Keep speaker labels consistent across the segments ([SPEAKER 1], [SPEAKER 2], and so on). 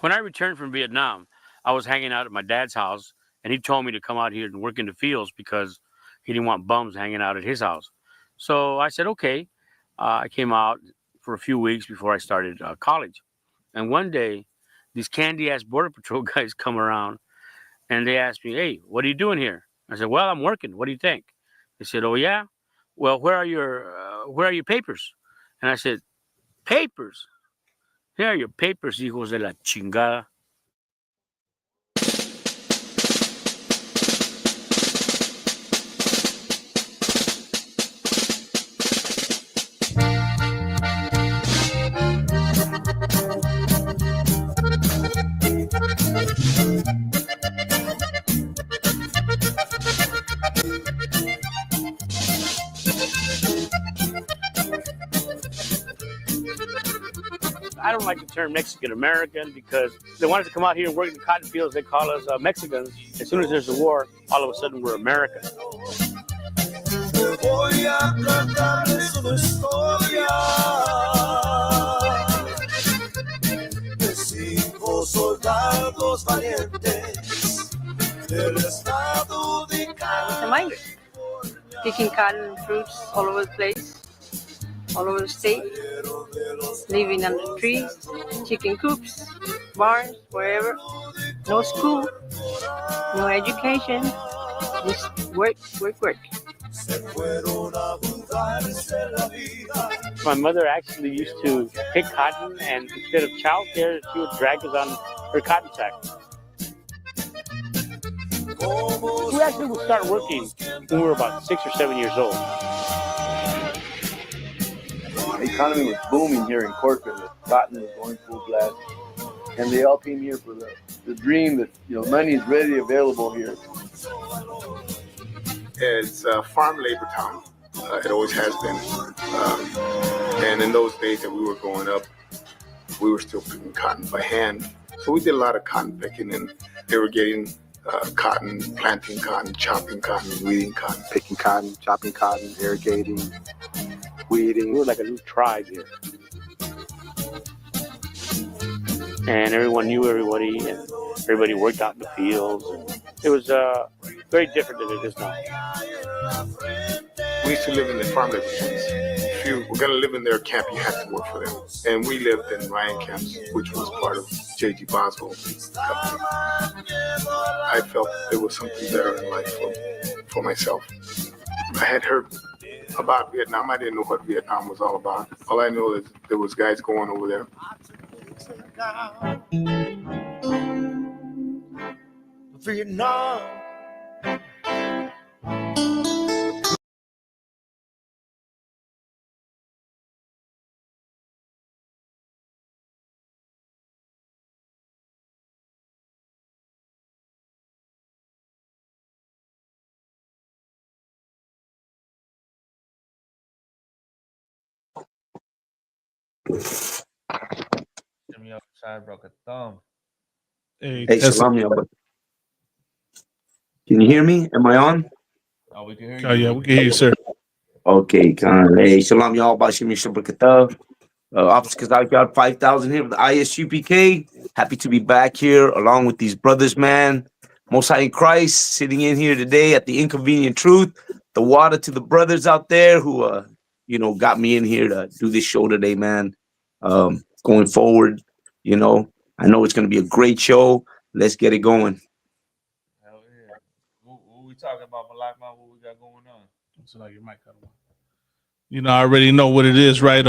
[SPEAKER 1] When I returned from Vietnam, I was hanging out at my dad's house, and he told me to come out here and work in the fields because he didn't want bums hanging out at his house. So I said, okay. I came out for a few weeks before I started college. And one day, these candy ass Border Patrol guys come around and they asked me, hey, what are you doing here? I said, well, I'm working. What do you think? They said, oh, yeah? Well, where are your papers? And I said, papers? Here are your papers, hijos de la chingada. I don't like the term Mexican American because they wanted to come out here and work in the cotton fields. They call us Mexicans. As soon as there's a war, all of a sudden we're American.
[SPEAKER 2] I was a migrant, picking cotton and fruits all over the place, all over the state, living under trees, chicken coops, barns, wherever. No school, no education, just work, work, work.
[SPEAKER 1] My mother actually used to pick cotton, and instead of child care, she would drag us on her cotton sack. We actually would start working when we were about 6 or 7 years old.
[SPEAKER 3] The economy was booming here in Corcoran. The cotton was going full blast. And they all came here for the dream that, money is readily available here.
[SPEAKER 4] It's a farm labor town. It always has been. And in those days that we were growing up, we were still picking cotton by hand. So we did a lot of cotton picking and irrigating cotton, planting cotton, chopping cotton, weeding cotton.
[SPEAKER 5] Picking cotton, chopping cotton, irrigating, weeding.
[SPEAKER 1] We were like a new tribe here. And everyone knew everybody, and everybody worked out in the fields. And it was very different than it is now.
[SPEAKER 4] We used to live in the farm labor camps. If you were going to live in their camp, you had to work for them. And we lived in Ryan camps, which was part of J.G. Boswell's company. I felt there was something better in life for myself. I had heard about Vietnam. I didn't know what Vietnam was all about. All I know is there was guys going over there.
[SPEAKER 6] Vietnam.
[SPEAKER 7] Jimmy outside broke a thumb.
[SPEAKER 8] Hey,
[SPEAKER 5] Hey, Shalom, y'all. Can you hear me? Am I on?
[SPEAKER 7] Oh, we can hear you.
[SPEAKER 8] Oh yeah, we can hear you, sir.
[SPEAKER 5] Okay, hey, Shalom, y'all. Bashim Shabrakata. Officer Kazak 5000 here with the ISUPK. Happy to be back here along with these brothers, man. Most High in Christ, sitting in here today at the Inconvenient Truth. The water to the brothers out there who, got me in here to do this show today, man. Going forward, I know it's going to be a great show. Let's get it going.
[SPEAKER 7] Hell yeah. What we talking about, Malak? What we got going on?
[SPEAKER 8] So like your mic cut off. I already know what it is, right?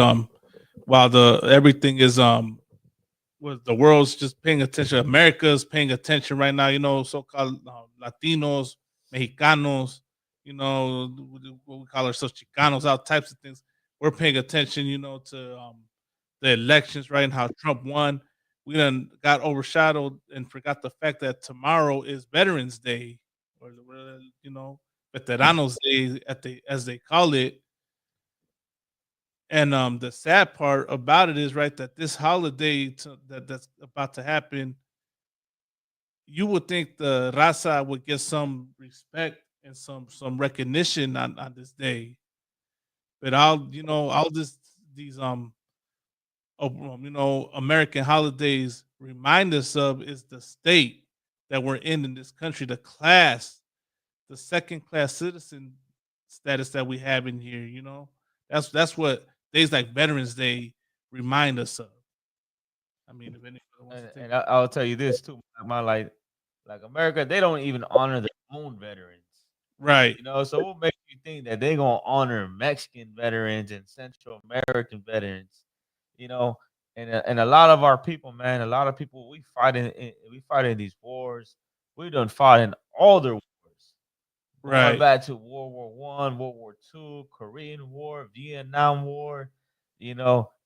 [SPEAKER 8] While everything is what the world's just paying attention, America's paying attention right now, so-called Latinos, Mexicanos, what we call ourselves Chicanos, all types of things. We're paying attention, to the elections, right, and how Trump won. We done got overshadowed and forgot the fact that tomorrow is Veterans Day, or Veteranos Day, as they call it. And the sad part about it is, right, that this holiday that's about to happen, you would think the raza would get some respect and some recognition on this day, but all these American holidays remind us of is the state that we're in this country, the second class citizen status that we have in here. That's what days like Veterans Day remind us of. I mean, if anybody wants to take
[SPEAKER 7] And I'll tell you this too, like America, they don't even honor their own veterans.
[SPEAKER 8] right,
[SPEAKER 7] So what makes you think that they're gonna honor Mexican veterans and Central American veterans? And a lot of our people, man, a lot of people we fight in these wars. We done fought in all their wars. Going
[SPEAKER 8] right,
[SPEAKER 7] back to World War One, World War Two, Korean War, Vietnam War,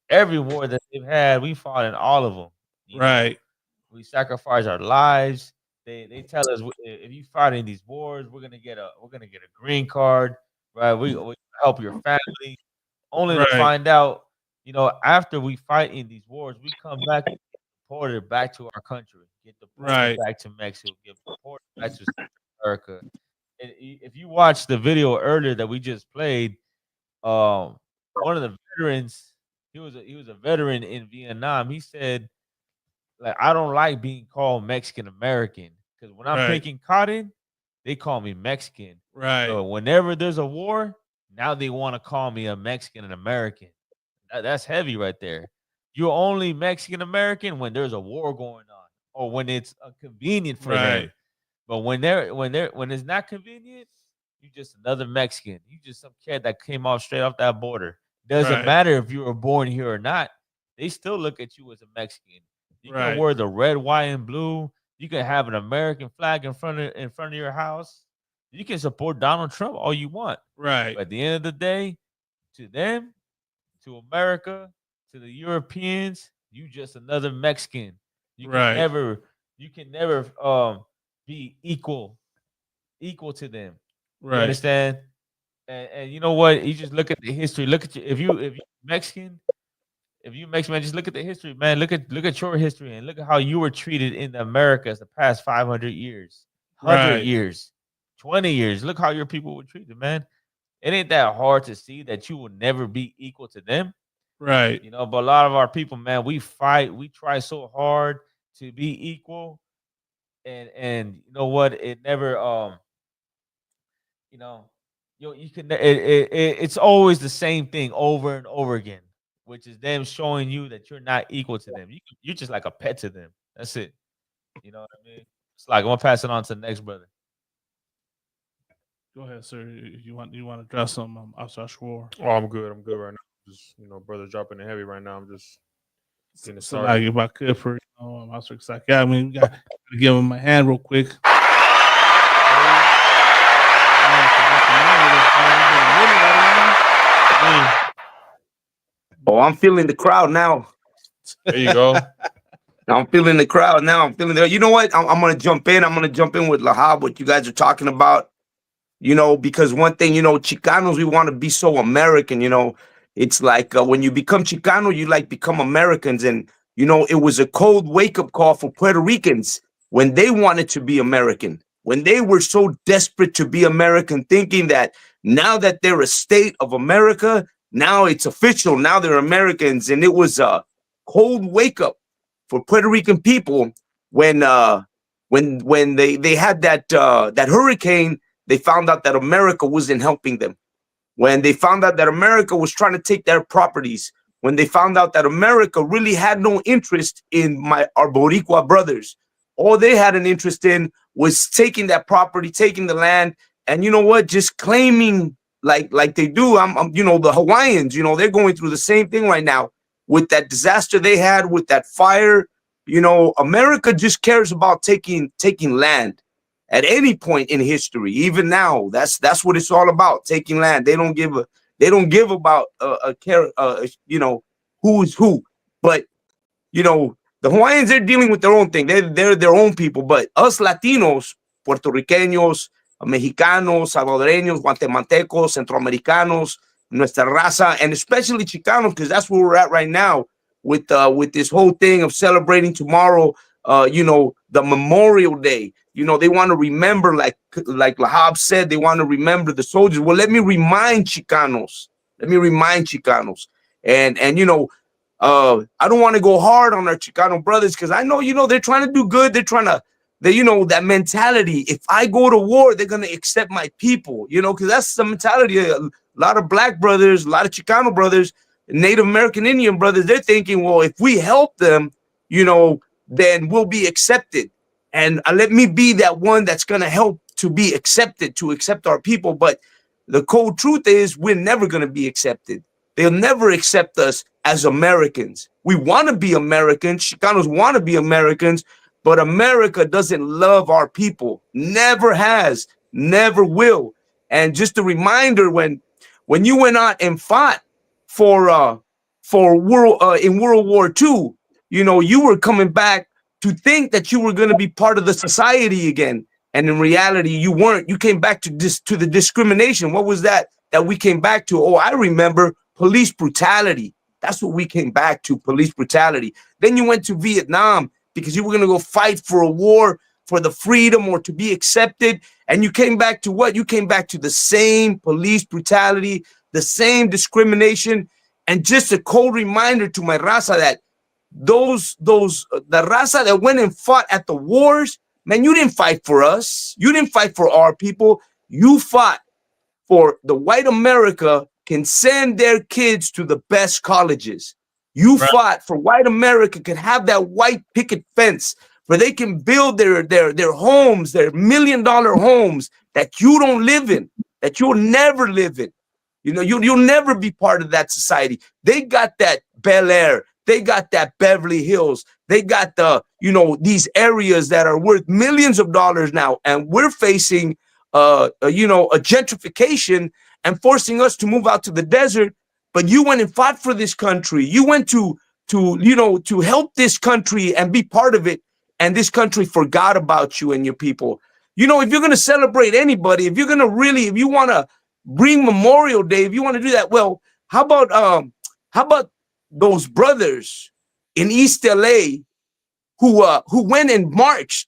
[SPEAKER 7] every war that they've had, we fought in all of them.
[SPEAKER 8] right,
[SPEAKER 7] We sacrifice our lives. They tell us if you fight in these wars, we're gonna get a green card, right? We help your family, only to
[SPEAKER 8] right,
[SPEAKER 7] find out, after we fight in these wars, we come back and get deported back to our country, get deported
[SPEAKER 8] right,
[SPEAKER 7] back to Mexico, get deported back to America. And if you watch the video earlier that we just played, one of the veterans, he was a veteran in Vietnam. He said, like, I don't like being called Mexican American because when I'm
[SPEAKER 8] right,
[SPEAKER 7] picking cotton, they call me Mexican.
[SPEAKER 8] right,
[SPEAKER 7] So whenever there's a war, now they want to call me a Mexican and American. That's heavy right there. You're only Mexican American when there's a war going on or when it's convenient for them.
[SPEAKER 8] right,
[SPEAKER 7] But when it's not convenient, you just another Mexican. You just some kid that came off straight off that border. Doesn't
[SPEAKER 8] right,
[SPEAKER 7] matter if you were born here or not. They still look at you as a Mexican. You can
[SPEAKER 8] right,
[SPEAKER 7] wear the red, white, and blue. You can have an American flag in front of your house. You can support Donald Trump all you want.
[SPEAKER 8] right,
[SPEAKER 7] But at the end of the day, to them, to America, to the Europeans, you just another Mexican. You can
[SPEAKER 8] right,
[SPEAKER 7] never be equal to them. You
[SPEAKER 8] right,
[SPEAKER 7] understand? And you know what? You just look at the history. Look at if you Mexican, man, just look at the history, man. Look at your history and look at how you were treated in the Americas the past 500 years, 100
[SPEAKER 8] right,
[SPEAKER 7] years, 20 years. Look how your people were treated, man. It ain't that hard to see that you will never be equal to them.
[SPEAKER 8] right,
[SPEAKER 7] But a lot of our people, man, we fight, we try so hard to be equal, and you know what? It never you know, you can it's always the same thing over and over again, which is them showing you that you're not equal to them. You're just like a pet to them. That's it. You know what I mean? It's like I'm gonna pass it on to the next brother.
[SPEAKER 8] Go ahead, sir. You want to address some outside war?
[SPEAKER 4] Oh, I'm good. I'm good right now. Just brother dropping the heavy right now. I'm just getting
[SPEAKER 8] So,
[SPEAKER 4] started.
[SPEAKER 8] like, if I could, for I'm also excited. Yeah, I mean, we got to give him a hand real quick.
[SPEAKER 5] Oh, I'm feeling the crowd now.
[SPEAKER 4] There you go.
[SPEAKER 5] I'm feeling the crowd now. I'm feeling there. You know what? I'm gonna jump in. I'm gonna jump in with Lahab. What you guys are talking about. Because one thing, Chicanos, we want to be so American. It's like when you become Chicano, you like become Americans, and it was a cold wake up call for Puerto Ricans when they wanted to be American, when they were so desperate to be American, thinking that now that they're a state of America, now it's official, now they're Americans, and it was a cold wake up for Puerto Rican people when they had that hurricane. They found out that America wasn't helping them. When they found out that America was trying to take their properties, when they found out that America really had no interest in our Boricua brothers, all they had an interest in was taking that property, taking the land, and you know what? Just claiming like they do. The Hawaiians, they're going through the same thing right now with that disaster they had with that fire. America just cares about taking land. At any point in history, even now, that's what it's all about, taking land. They don't give about who's who. But the Hawaiians, they're dealing with their own thing. They're their own people. But us Latinos, Puerto Ricanos, Mexicanos, Salvadoreños, Guatemaltecos, Centroamericanos, nuestra raza, and especially Chicanos, because that's where we're at right now with this whole thing of celebrating tomorrow. The Memorial Day. They want to remember, like Lahab said, they want to remember the soldiers. Well, let me remind Chicanos. And I don't want to go hard on our Chicano brothers because I know, they're trying to do good. They're trying to, that mentality. If I go to war, they're going to accept my people, because that's the mentality. A lot of black brothers, a lot of Chicano brothers, Native American Indian brothers, they're thinking, well, if we help them, then we'll be accepted. And let me be that one that's going to help to be accepted, to accept our people. But the cold truth is we're never going to be accepted. They'll never accept us as Americans. We want to be Americans. Chicanos want to be Americans, but America doesn't love our people. Never has, never will. And just a reminder, when you went out and fought for in World War II, you were coming back to think that you were going to be part of the society again. And in reality, you weren't. You came back to the discrimination. What was that we came back to? Oh, I remember police brutality. That's what we came back to, police brutality. Then you went to Vietnam because you were going to go fight for a war for the freedom or to be accepted. And you came back to what? You came back to the same police brutality, the same discrimination. And just a cold reminder to my raza that the raza that went and fought at the wars, man, you didn't fight for us. You didn't fight for our people. You fought for the white America can send their kids to the best colleges. You fought for white America can have that white picket fence where they can build their homes, their $1 million homes that you don't live in, that you'll never live in. You'll never be part of that society. They got that Bel Air. They got that Beverly Hills. They got these areas that are worth millions of dollars now. And we're facing, a gentrification and forcing us to move out to the desert. But you went and fought for this country. You went to help this country and be part of it. And this country forgot about you and your people. If you're going to celebrate anybody, if you want to bring Memorial Day, if you want to do that, well, how about those brothers in East LA who went and marched,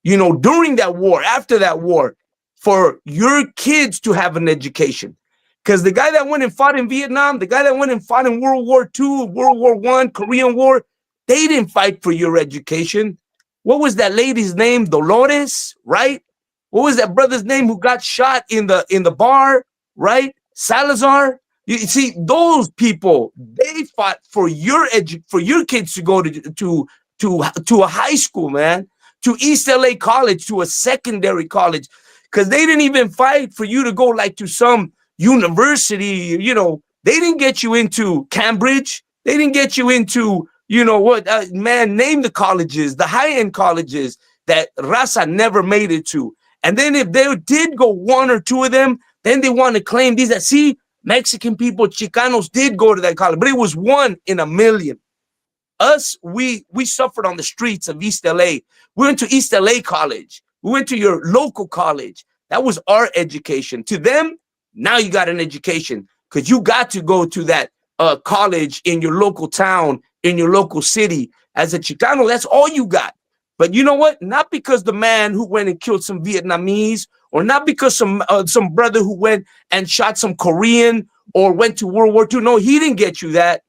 [SPEAKER 5] during that war, after that war, for your kids to have an education? Because the guy that went and fought in Vietnam, the guy that went and fought in World War II, World War I, Korean War, they didn't fight for your education. What was that lady's name? Dolores, right? What was that brother's name who got shot in the bar, right? Salazar. You see, those people, they fought for your kids to go to a high school, man, to East LA College, to a secondary college, because they didn't even fight for you to go like to some university. They didn't get you into Cambridge. They didn't get you into, name the colleges, the high-end colleges that Raza never made it to. And then if they did go one or two of them, then they want to claim these that, see, Mexican people, Chicanos did go to that college, but it was 1 in a million. Us, we suffered on the streets of East LA. We went to East LA College. We went to your local college. That was our education. To them, now you got an education because you got to go to that college in your local town, in your local city. As a Chicano, that's all you got. But you know what? Not because the man who went and killed some Vietnamese, or not because some brother who went and shot some Korean or went to World War II. No, he didn't get you that.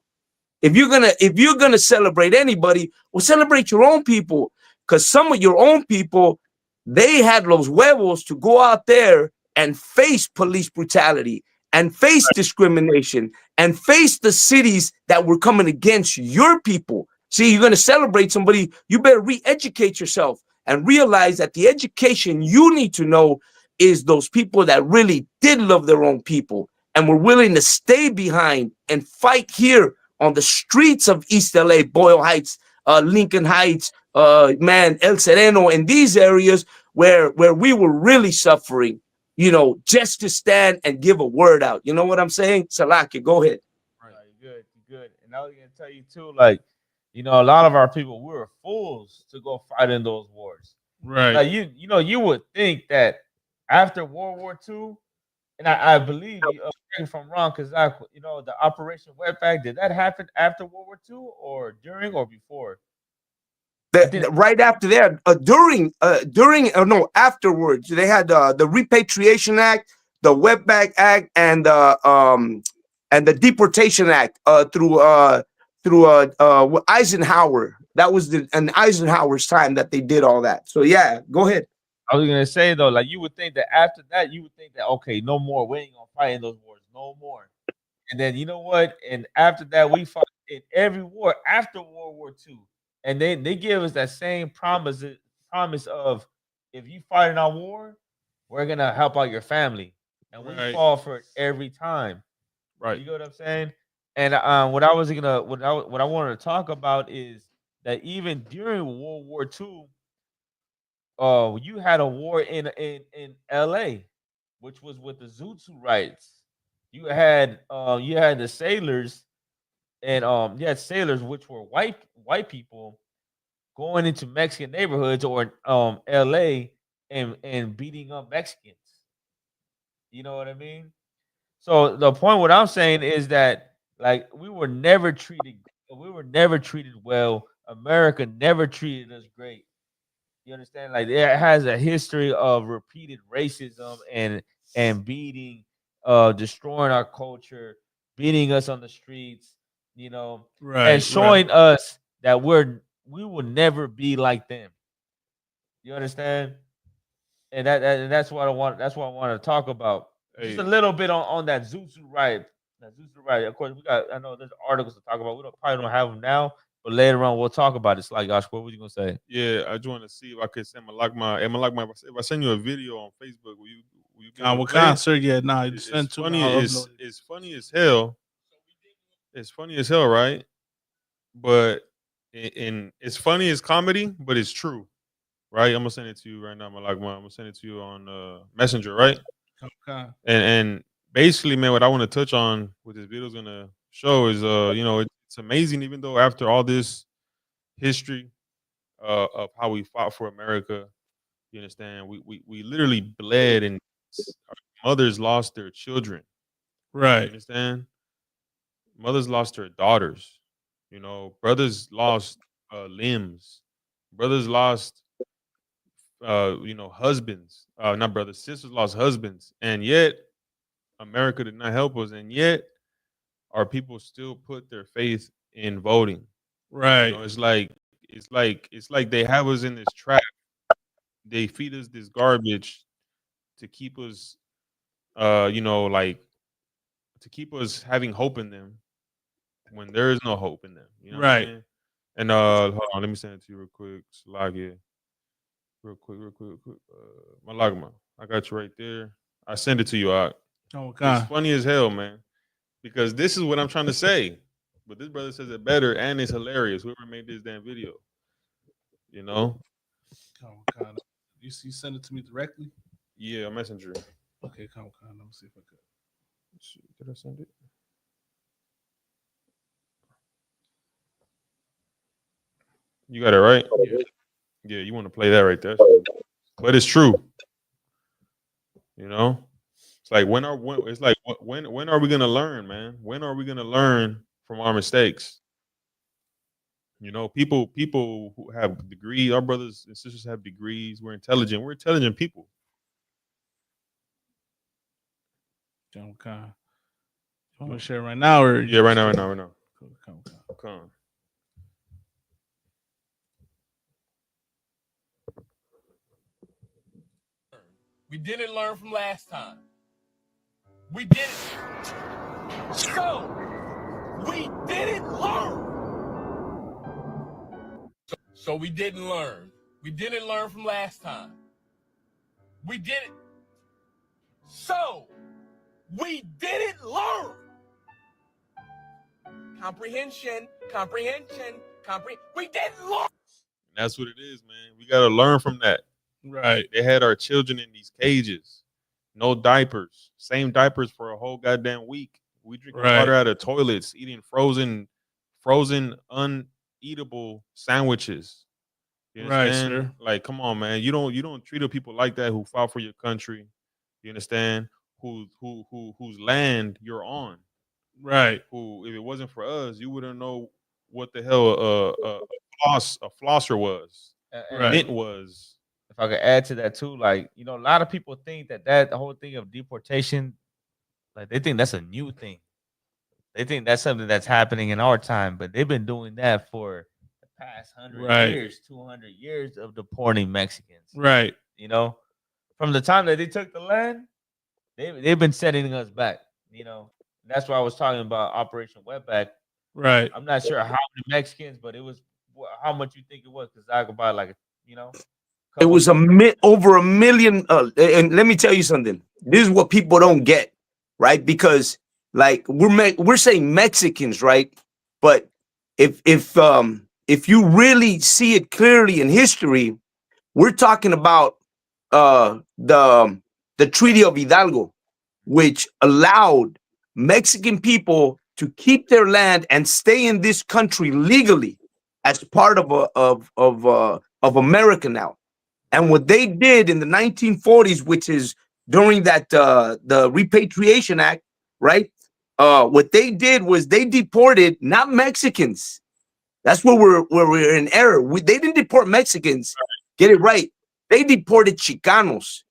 [SPEAKER 5] If you're gonna celebrate anybody, well, celebrate your own people, because some of your own people, they had those huevos to go out there and face police brutality and face discrimination and face the cities that were coming against your people. See, you're going to celebrate somebody, you better re-educate yourself and realize that the education you need to know is those people that really did love their own people and were willing to stay behind and fight here on the streets of East LA, Boyle Heights, Lincoln Heights, El Sereno, in these areas where we were really suffering, just to stand and give a word out. You know what I'm saying? Salaki, go ahead.
[SPEAKER 7] Right, good. And I was going to tell you too, like, a lot of our people, we were fools to go fight in those wars.
[SPEAKER 8] Right.
[SPEAKER 7] Like you would think that after World War II, and I believe, correct me if I'm wrong, because the Operation Wetback, did that happen after World War II or during or before?
[SPEAKER 5] Right after that, afterwards, they had the Repatriation Act, the Wetback Act, and the Deportation Act through through Eisenhower. That was an Eisenhower's time that they did all that. So yeah, go ahead.
[SPEAKER 7] I was gonna say though, like you would think that after that, you would think that okay, no more, we ain't gonna fight in those wars, no more. And then you know what? And after that, we fought in every war after World War II. And they give us that same promise of if you fight in our war, we're gonna help out your family. And we
[SPEAKER 8] Right.
[SPEAKER 7] fall for it every time.
[SPEAKER 8] Right.
[SPEAKER 7] You know what I'm saying? And what I was gonna what I wanted to talk about is that even during World War II, you had a war in LA, which was with the Zutsu rights. You had the sailors and you had sailors which were white people going into Mexican neighborhoods or LA and beating up Mexicans. You know what I mean? So the point what I'm saying is that like we were never treated well. America never treated us great. You understand? Like it has a history of repeated racism and beating, destroying our culture, beating us on the streets, you know, and
[SPEAKER 8] Right.
[SPEAKER 7] showing us that we will never be like them. You understand? And that's what I want. That's what I want to talk about. Just a
[SPEAKER 8] Hey,
[SPEAKER 7] little bit on that Zuzu right. That Zuzu right. Of course, we got. I know there's articles to talk about. We probably don't have them now, but later on we'll talk about it. It's like, gosh, what were you gonna say?
[SPEAKER 9] Yeah, I just want to see if I could send my if I send you a video on Facebook, will you be able to
[SPEAKER 8] what
[SPEAKER 9] play it?
[SPEAKER 8] concert? Yeah, nah, you
[SPEAKER 9] It's
[SPEAKER 8] sent to me.
[SPEAKER 9] funny.
[SPEAKER 8] I'll
[SPEAKER 9] It's
[SPEAKER 8] upload it.
[SPEAKER 9] it's funny as hell. It's funny as hell, right? But in it's funny as comedy, but it's true, right? I'm gonna send it to you right now. I'm gonna send it to you on Messenger, right?
[SPEAKER 8] Okay.
[SPEAKER 9] And basically, man, what I want to touch on what this video is gonna show is it's amazing, even though after all this history of how we fought for America, you understand, we literally bled and our mothers lost their children. You
[SPEAKER 8] Right.
[SPEAKER 9] understand? Mothers lost their daughters. Brothers lost limbs. Brothers lost husbands. Not brothers, sisters lost husbands. And yet America did not help us. And yet our people still put their faith in voting.
[SPEAKER 8] Right.
[SPEAKER 9] It's like they have us in this trap. They feed us this garbage to keep us like to keep us having hope in them when there is no hope in them. You know what I'm
[SPEAKER 8] Right.
[SPEAKER 9] saying? And hold on, let me send it to you real quick. Slagia. Real quick, real quick, real quick. Malagma. I got you right there. I send it to you out.
[SPEAKER 8] Okay.
[SPEAKER 9] It's funny as hell, man. Because this is what I'm trying to say. But this brother says it better and it's hilarious. Whoever made this damn video. You know?
[SPEAKER 8] Okay. You send it to me directly?
[SPEAKER 9] Yeah, messenger.
[SPEAKER 8] Okay, come. Let me see if I could.
[SPEAKER 9] Did I send it? You got it right? Yeah, you want to play that right there. But it's true. It's like when are we gonna learn, man? When are we gonna learn from our mistakes? People who have degrees, our brothers and sisters have degrees. We're intelligent. We're intelligent people.
[SPEAKER 8] Okay. You want to share right now or
[SPEAKER 9] Yeah, right now. Come.
[SPEAKER 10] We didn't learn from last time. We didn't. So, we didn't learn. So we didn't learn. We didn't learn from last time. We didn't. So, we didn't learn. Comprehension. We didn't learn.
[SPEAKER 9] And that's what it is, man. We gotta learn from that.
[SPEAKER 8] Right.
[SPEAKER 9] They had our children in these cages, no diapers, same diapers for a whole goddamn week. We drink water out of toilets, eating frozen, uneatable sandwiches. You understand?
[SPEAKER 8] Right, sir.
[SPEAKER 9] Like, come on, man. You don't treat the people like that who fought for your country. You understand? Whose land you're on.
[SPEAKER 8] Right.
[SPEAKER 9] Who, if it wasn't for us, you wouldn't know what the hell a flosser was.
[SPEAKER 7] Right.
[SPEAKER 9] Mint was.
[SPEAKER 7] If I could add to that too, like a lot of people think that the whole thing of deportation, like they think that's a new thing. They think that's something that's happening in our time, but they've been doing that for the past 100
[SPEAKER 8] Right.
[SPEAKER 7] years, 200 years of deporting Mexicans.
[SPEAKER 8] Right.
[SPEAKER 7] You know, from the time that they took the land, they've been sending us back. You know, that's why I was talking about Operation Wetback.
[SPEAKER 8] Right.
[SPEAKER 7] I'm not sure how many Mexicans, but it was how much you think it was, because I could buy like
[SPEAKER 5] It was over a million. And let me tell you something. This is what people don't get, right? Because like we're saying Mexicans, right? But if you really see it clearly in history, we're talking about the Treaty of Hidalgo, which allowed Mexican people to keep their land and stay in this country legally as part of America now. And what they did in the 1940s, which is during that the Repatriation Act, right? What they did was they deported not Mexicans. That's where we're in error. They didn't deport Mexicans. Get it right. They deported Chicanos.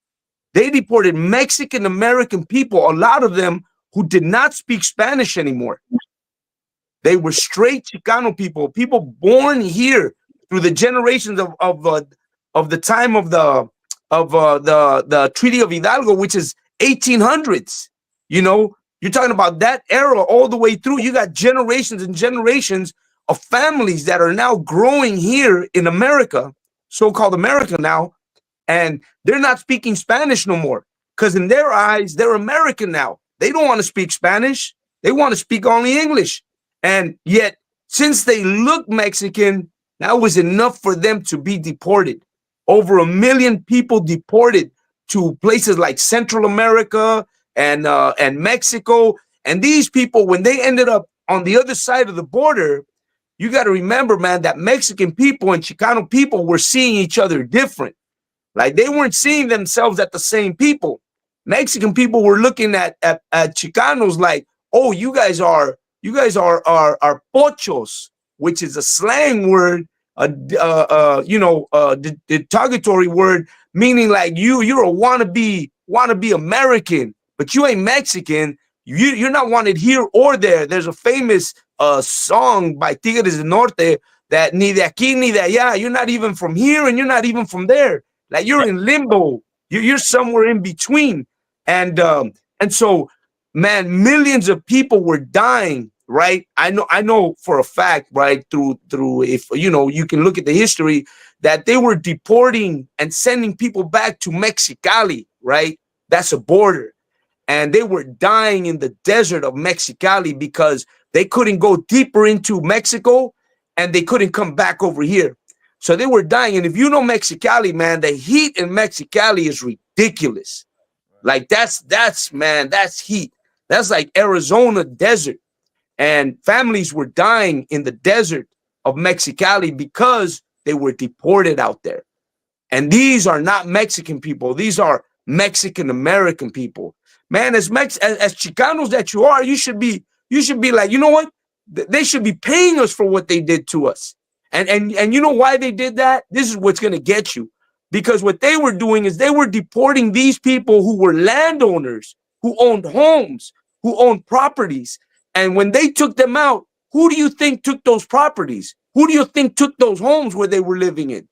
[SPEAKER 5] They deported Mexican American people, a lot of them who did not speak Spanish anymore. They were straight Chicano people, people born here through the generations of the time of the Treaty of Hidalgo, which is 1800s. You know, you're talking about that era all the way through. You got generations and generations of families that are now growing here in America, so-called America now, and they're not speaking Spanish no more because in their eyes, they're American now. They don't want to speak Spanish. They want to speak only English. And yet, since they look Mexican, that was enough for them to be deported. Over 1 million people deported to places like Central America and Mexico. And these people, when they ended up on the other side of the border, you got to remember, man, that Mexican people and Chicano people were seeing each other different. Like they weren't seeing themselves at the same people. Mexican people were looking at Chicanos like, oh, you guys are pochos, which is a slang word, derogatory word, meaning like you're a wannabe American, but you ain't Mexican. You're not wanted here or there. There's a famous song by Tigres del Norte that ni de aquí ni de allá. You're not even from here and you're not even from there. Like you're in limbo. You're somewhere in between. And so, man, millions of people were dying, right? I know for a fact, right, through if you can look at the history, that they were deporting and sending people back to Mexicali, right? That's a border. And they were dying in the desert of Mexicali because they couldn't go deeper into Mexico and they couldn't come back over here. So they were dying. And if you know Mexicali, man, the heat in Mexicali is ridiculous. Like that's heat. That's like Arizona desert. And families were dying in the desert of Mexicali because they were deported out there. And these are not Mexican people. These are Mexican American people. Man, as Chicanos that you are, you should be like, you know what? They should be paying us for what they did to us. And you know why they did that? This is what's going to get you. Because what they were doing is they were deporting these people who were landowners, who owned homes, who owned properties. And when they took them out, who do you think took those properties? Who do you think took those homes where they were living in?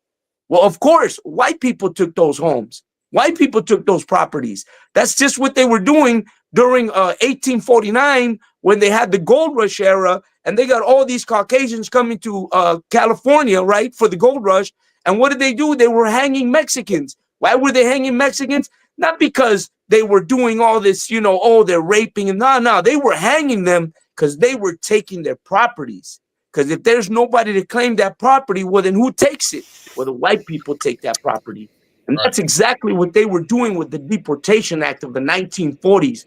[SPEAKER 5] Well, of course, white people took those homes. White people took those properties. That's just what they were doing during 1849 when they had the gold rush era and they got all these Caucasians coming to California, right, for the gold rush. And what did they do? They were hanging Mexicans. Why were they hanging Mexicans? Not because they were doing all this, they're raping. And no, they were hanging them because they were taking their properties. Because if there's nobody to claim that property, well, then who takes it? Well, the white people take that property. And that's exactly what they were doing with the Deportation Act of the 1940s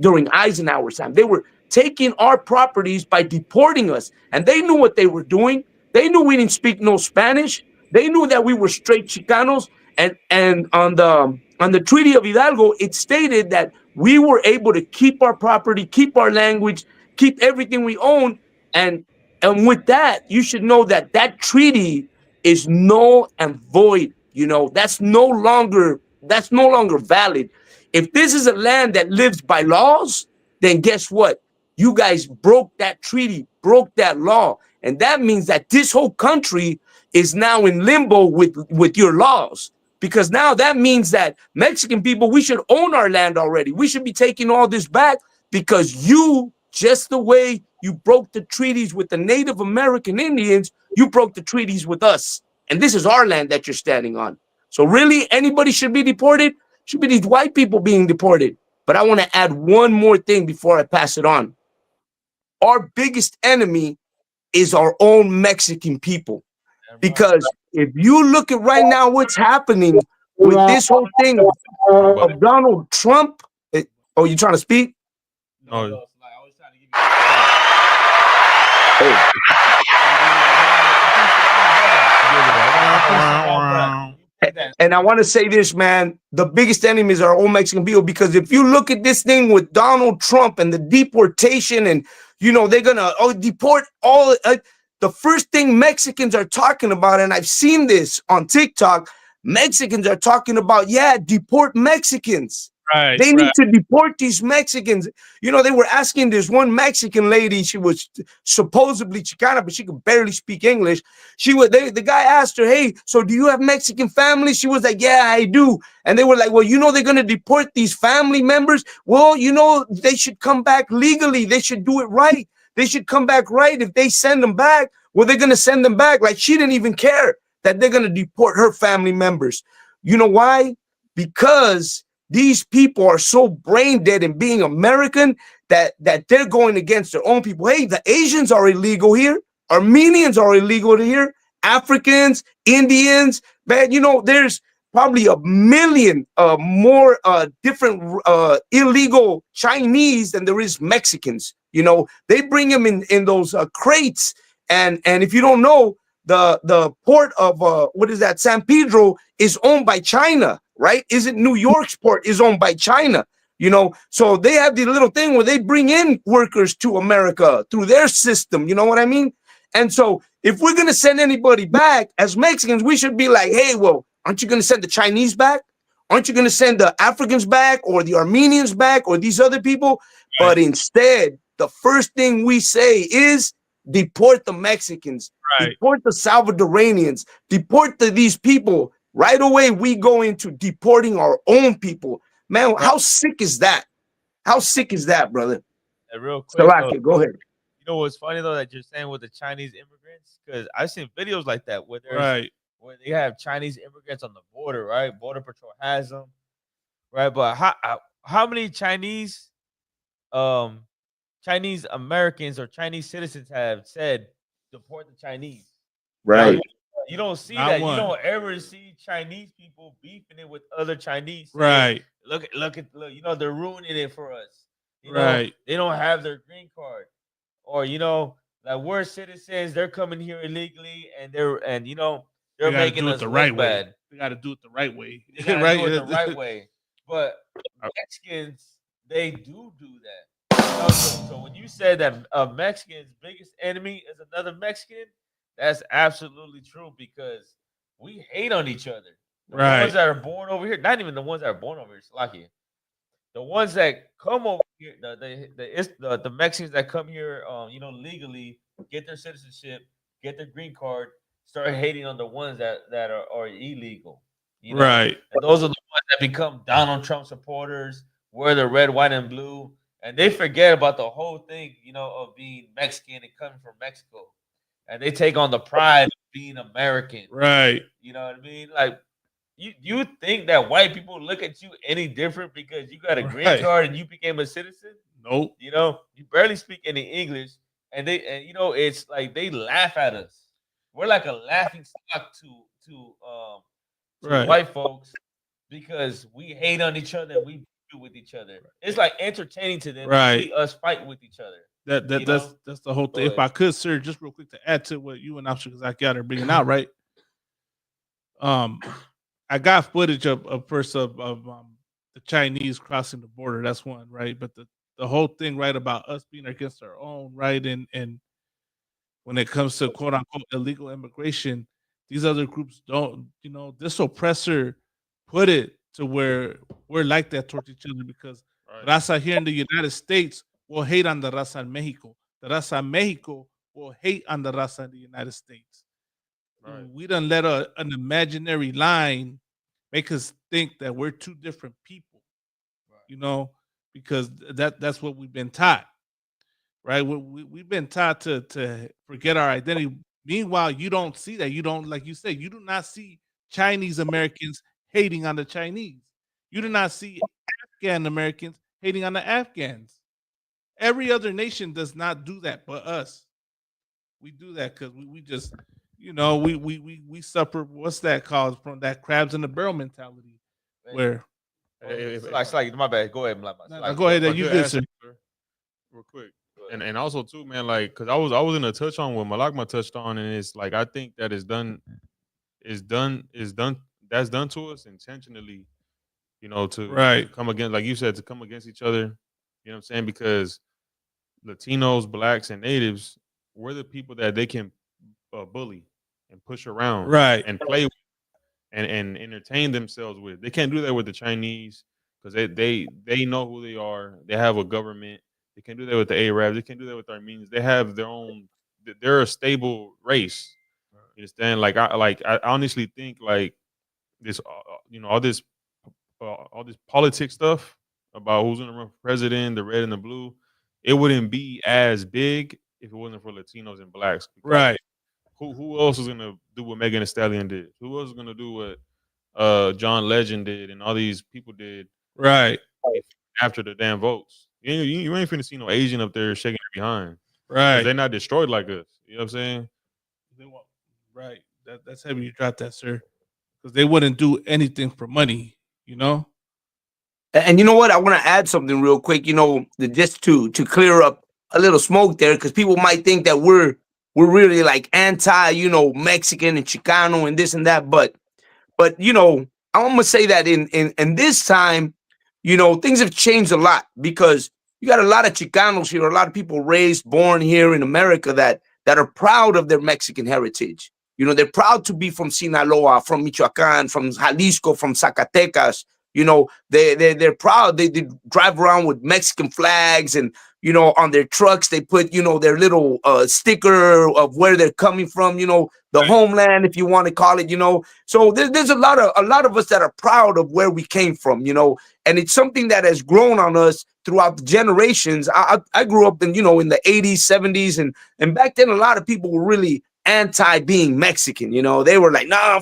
[SPEAKER 5] during Eisenhower's time. They were taking our properties by deporting us. And they knew what they were doing. They knew we didn't speak no Spanish. They knew that we were straight Chicanos. And on the Treaty of Hidalgo, it stated that we were able to keep our property, keep our language, keep everything we own. And with that, you should know that that treaty is null and void. That's no longer valid. If this is a land that lives by laws, then guess what? You guys broke that treaty, broke that law. And that means that this whole country is now in limbo with your laws. Because now that means that Mexican people, we should own our land already. We should be taking all this back because you, just the way you broke the treaties with the Native American Indians, you broke the treaties with us. And this is our land that you're standing on. So really, anybody should be deported? Should be these white people being deported. But I want to add one more thing before I pass it on. Our biggest enemy is our own Mexican people. Because if you look at right now what's happening with this whole thing of Donald Trump, oh, you trying to speak?
[SPEAKER 9] No.
[SPEAKER 7] Like I was trying to give you.
[SPEAKER 5] And I want to say this, man, the biggest enemy is our own Mexican people, because if you look at this thing with Donald Trump and the deportation and, they're going to deport all, the first thing Mexicans are talking about, and I've seen this on TikTok, Mexicans are talking about, deport Mexicans.
[SPEAKER 8] Right.
[SPEAKER 5] They need to deport these Mexicans. They were asking this one Mexican lady, she was supposedly Chicana, but she could barely speak English. The guy asked her, hey, so do you have Mexican family? She was like, yeah, I do. And they were like, well, they're going to deport these family members. Well, they should come back legally. They should do it right. They should come back right. If they send them back, well, they're going to send them back. Like, she didn't even care that they're going to deport her family members. You know why? Because these people are so brain dead in being American that they're going against their own people. Hey, the Asians are illegal here. Armenians are illegal here. Africans, Indians, man, there's probably a million more different illegal Chinese than there is Mexicans. They bring them in those crates. And if you don't know, the port of what is that, San Pedro, is owned by China, right? Isn't New York's port is owned by China? So they have the little thing where they bring in workers to America through their system. You know what I mean? And so if we're going to send anybody back as Mexicans, we should be like, hey, well, aren't you going to send the Chinese back? Aren't you going to send the Africans back or the Armenians back or these other people? Right. But instead, the first thing we say is deport the Mexicans, right. Deport the Salvadoranians, deport these people. Right away, we go into deporting our own people. Man, how sick is that? How sick is that, brother?
[SPEAKER 7] And real quick,
[SPEAKER 5] go ahead.
[SPEAKER 7] You know what's funny though that you're saying with the Chinese immigrants? Because I've seen videos like that where where they have Chinese immigrants on the border, right? Border Patrol has them, right? But how many Chinese Americans or Chinese citizens have said deport the Chinese?
[SPEAKER 5] Right.
[SPEAKER 7] You don't see
[SPEAKER 8] Not
[SPEAKER 7] that.
[SPEAKER 8] one.
[SPEAKER 7] You don't ever see Chinese people beefing it with other Chinese.
[SPEAKER 8] Right.
[SPEAKER 7] Look, they're ruining it for us.
[SPEAKER 8] Right.
[SPEAKER 7] They don't have their green card. Or, like we're citizens, they're coming here illegally and they're making us
[SPEAKER 8] the
[SPEAKER 7] look
[SPEAKER 8] right
[SPEAKER 7] bad.
[SPEAKER 8] way. We got to do it the right way.
[SPEAKER 7] They gotta
[SPEAKER 8] Right.
[SPEAKER 7] do it the right way. But Mexicans, they do that. So when you said that a Mexican's biggest enemy is another Mexican, that's absolutely true because we hate on each other. The ones that are born over here, not even the ones that are born over here, Slaki. The ones that come over here, the Mexicans that come here, legally, get their citizenship, get their green card, start hating on the ones that are illegal.
[SPEAKER 8] Right.
[SPEAKER 7] And those are the ones that become Donald Trump supporters, wear the red, white, and blue, and they forget about the whole thing, of being Mexican and coming from Mexico. And they take on the pride of being American.
[SPEAKER 8] Right.
[SPEAKER 7] You know what I mean? Like, you think that white people look at you any different because you got a green card and you became a citizen?
[SPEAKER 8] Nope.
[SPEAKER 7] You barely speak any English, and it's like they laugh at us. We're like a laughing stock to white folks because we hate on each other and we do with each other. It's like entertaining to them to see us fight with each other.
[SPEAKER 8] That's the whole thing. If I could, sir, just real quick to add to what you and Officer Kazaki are bringing out, right? I got footage of the Chinese crossing the border. That's one, right? But the whole thing, right, about us being against our own, right, and when it comes to quote unquote illegal immigration, these other groups don't, this oppressor put it to where we're like that towards each other because that's out here in the United States. will hate on the raza in Mexico. The raza in Mexico will hate on the raza in the United States.
[SPEAKER 9] Right.
[SPEAKER 8] We done let an imaginary line make us think that we're two different people, you know, because that's what we've been taught, right? We've been taught to forget our identity. Meanwhile, you don't see that. You don't, like you said, you do not see Chinese Americans hating on the Chinese. You do not see Afghan Americans hating on the Afghans. Every other nation does not do that, but us. We do that because we just, you know, we suffer. What's that called? From that crabs in the barrel mentality, where
[SPEAKER 7] Like my bad. Go ahead,
[SPEAKER 8] go ahead.
[SPEAKER 9] But
[SPEAKER 8] You
[SPEAKER 9] good
[SPEAKER 8] good,
[SPEAKER 9] answer,
[SPEAKER 8] sir?
[SPEAKER 9] sir. Real quick. And also too, man, like, cause I was in a touch on what Malakma touched on, and it's like I think that is done that's done to us intentionally, you know, to
[SPEAKER 8] Right.
[SPEAKER 9] come against, like you said, to come against each other. You know what I'm saying? Because Latinos, blacks, and natives, we're the people that they can bully and push around
[SPEAKER 8] Right.
[SPEAKER 9] and play with and entertain themselves with. They can't do that with the Chinese because they know who they are. They have a government. They can do that with the Arabs. They can do that with Armenians. They have their own. They're a stable race. You understand? I honestly think like this, you know, all this politics stuff about who's going to run for president, the red and the blue, it wouldn't be as big if it wasn't for Latinos and blacks.
[SPEAKER 8] Right.
[SPEAKER 9] Who else is going to do what Megan Thee Stallion did? Who else is going to do what John Legend did and all these people did
[SPEAKER 8] Right.
[SPEAKER 9] after the damn votes? You ain't finna see no Asian up there shaking their behind.
[SPEAKER 8] Right.
[SPEAKER 9] They're not destroyed like us. You know what I'm saying?
[SPEAKER 8] Right. That's heavy. You got that, sir. Because they wouldn't do anything for money, you know.
[SPEAKER 5] And you know what? I want to add something real quick. You know, just to clear up a little smoke there, because people might think that we're really like anti, you know, Mexican and Chicano and this and that. But you know, I'm gonna say that in this time, you know, things have changed a lot because you got a lot of Chicanos here, a lot of people raised, born here in America that are proud of their Mexican heritage. You know, they're proud to be from Sinaloa, from Michoacan, from Jalisco, from Zacatecas. You know, they're proud. They drive around with Mexican flags, and you know, on their trucks they put, you know, their little sticker of where they're coming from. You know, the homeland, if you want to call it. You know, so there's a lot of us that are proud of where we came from. You know, and it's something that has grown on us throughout the generations. I grew up in, you know, in the 80s, 70s, and back then a lot of people were really anti being Mexican. You know, they were like, nah,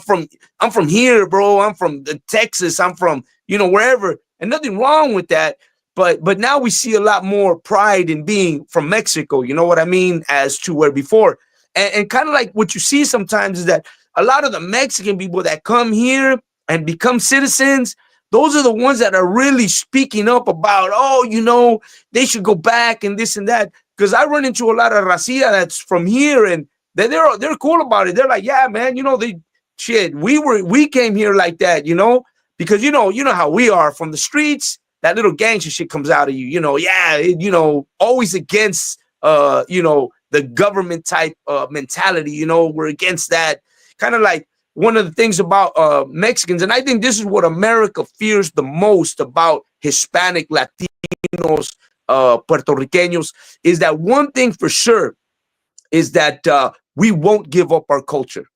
[SPEAKER 5] I'm from here, bro. I'm from Texas. I'm from, you know, wherever, and nothing wrong with that. But now we see a lot more pride in being from Mexico. You know what I mean? As to where before, and kind of like what you see sometimes is that a lot of the Mexican people that come here and become citizens, those are the ones that are really speaking up about, oh, you know, they should go back and this and that. Because I run into a lot of racia that's from here, and they're cool about it. They're like, yeah, man, you know, we came here like that, you know, because you know how we are from the streets. That little gangster shit comes out of you, you know. Yeah, you know, always against you know, the government type mentality. You know, we're against that. Kind of like one of the things about Mexicans, and I think this is what America fears the most about Hispanic, Latinos, Puerto Ricanos, is that one thing for sure is that we won't give up our culture.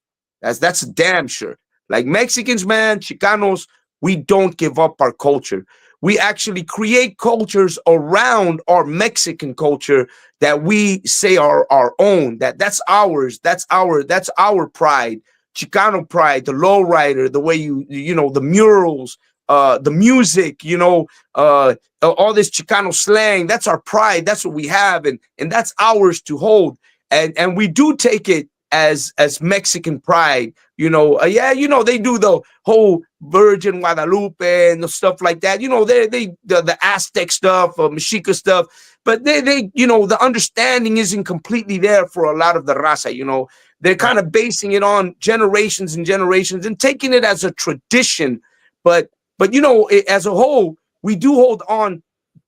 [SPEAKER 5] That's damn sure. Like Mexicans, man, Chicanos, we don't give up our culture. We actually create cultures around our Mexican culture that we say are our own. That's ours. That's our pride. Chicano pride, the lowrider, the way you know, the murals, the music, you know, all this Chicano slang. That's our pride. That's what we have, and that's ours to hold. And we do take it as Mexican pride, you know. Yeah, you know, they do the whole Virgin Guadalupe and the stuff like that. You know, the Aztec stuff, Mexica stuff, but they you know, the understanding isn't completely there for a lot of the raza. You know, they're kind of basing it on generations and generations and taking it as a tradition, but you know, as a whole, we do hold on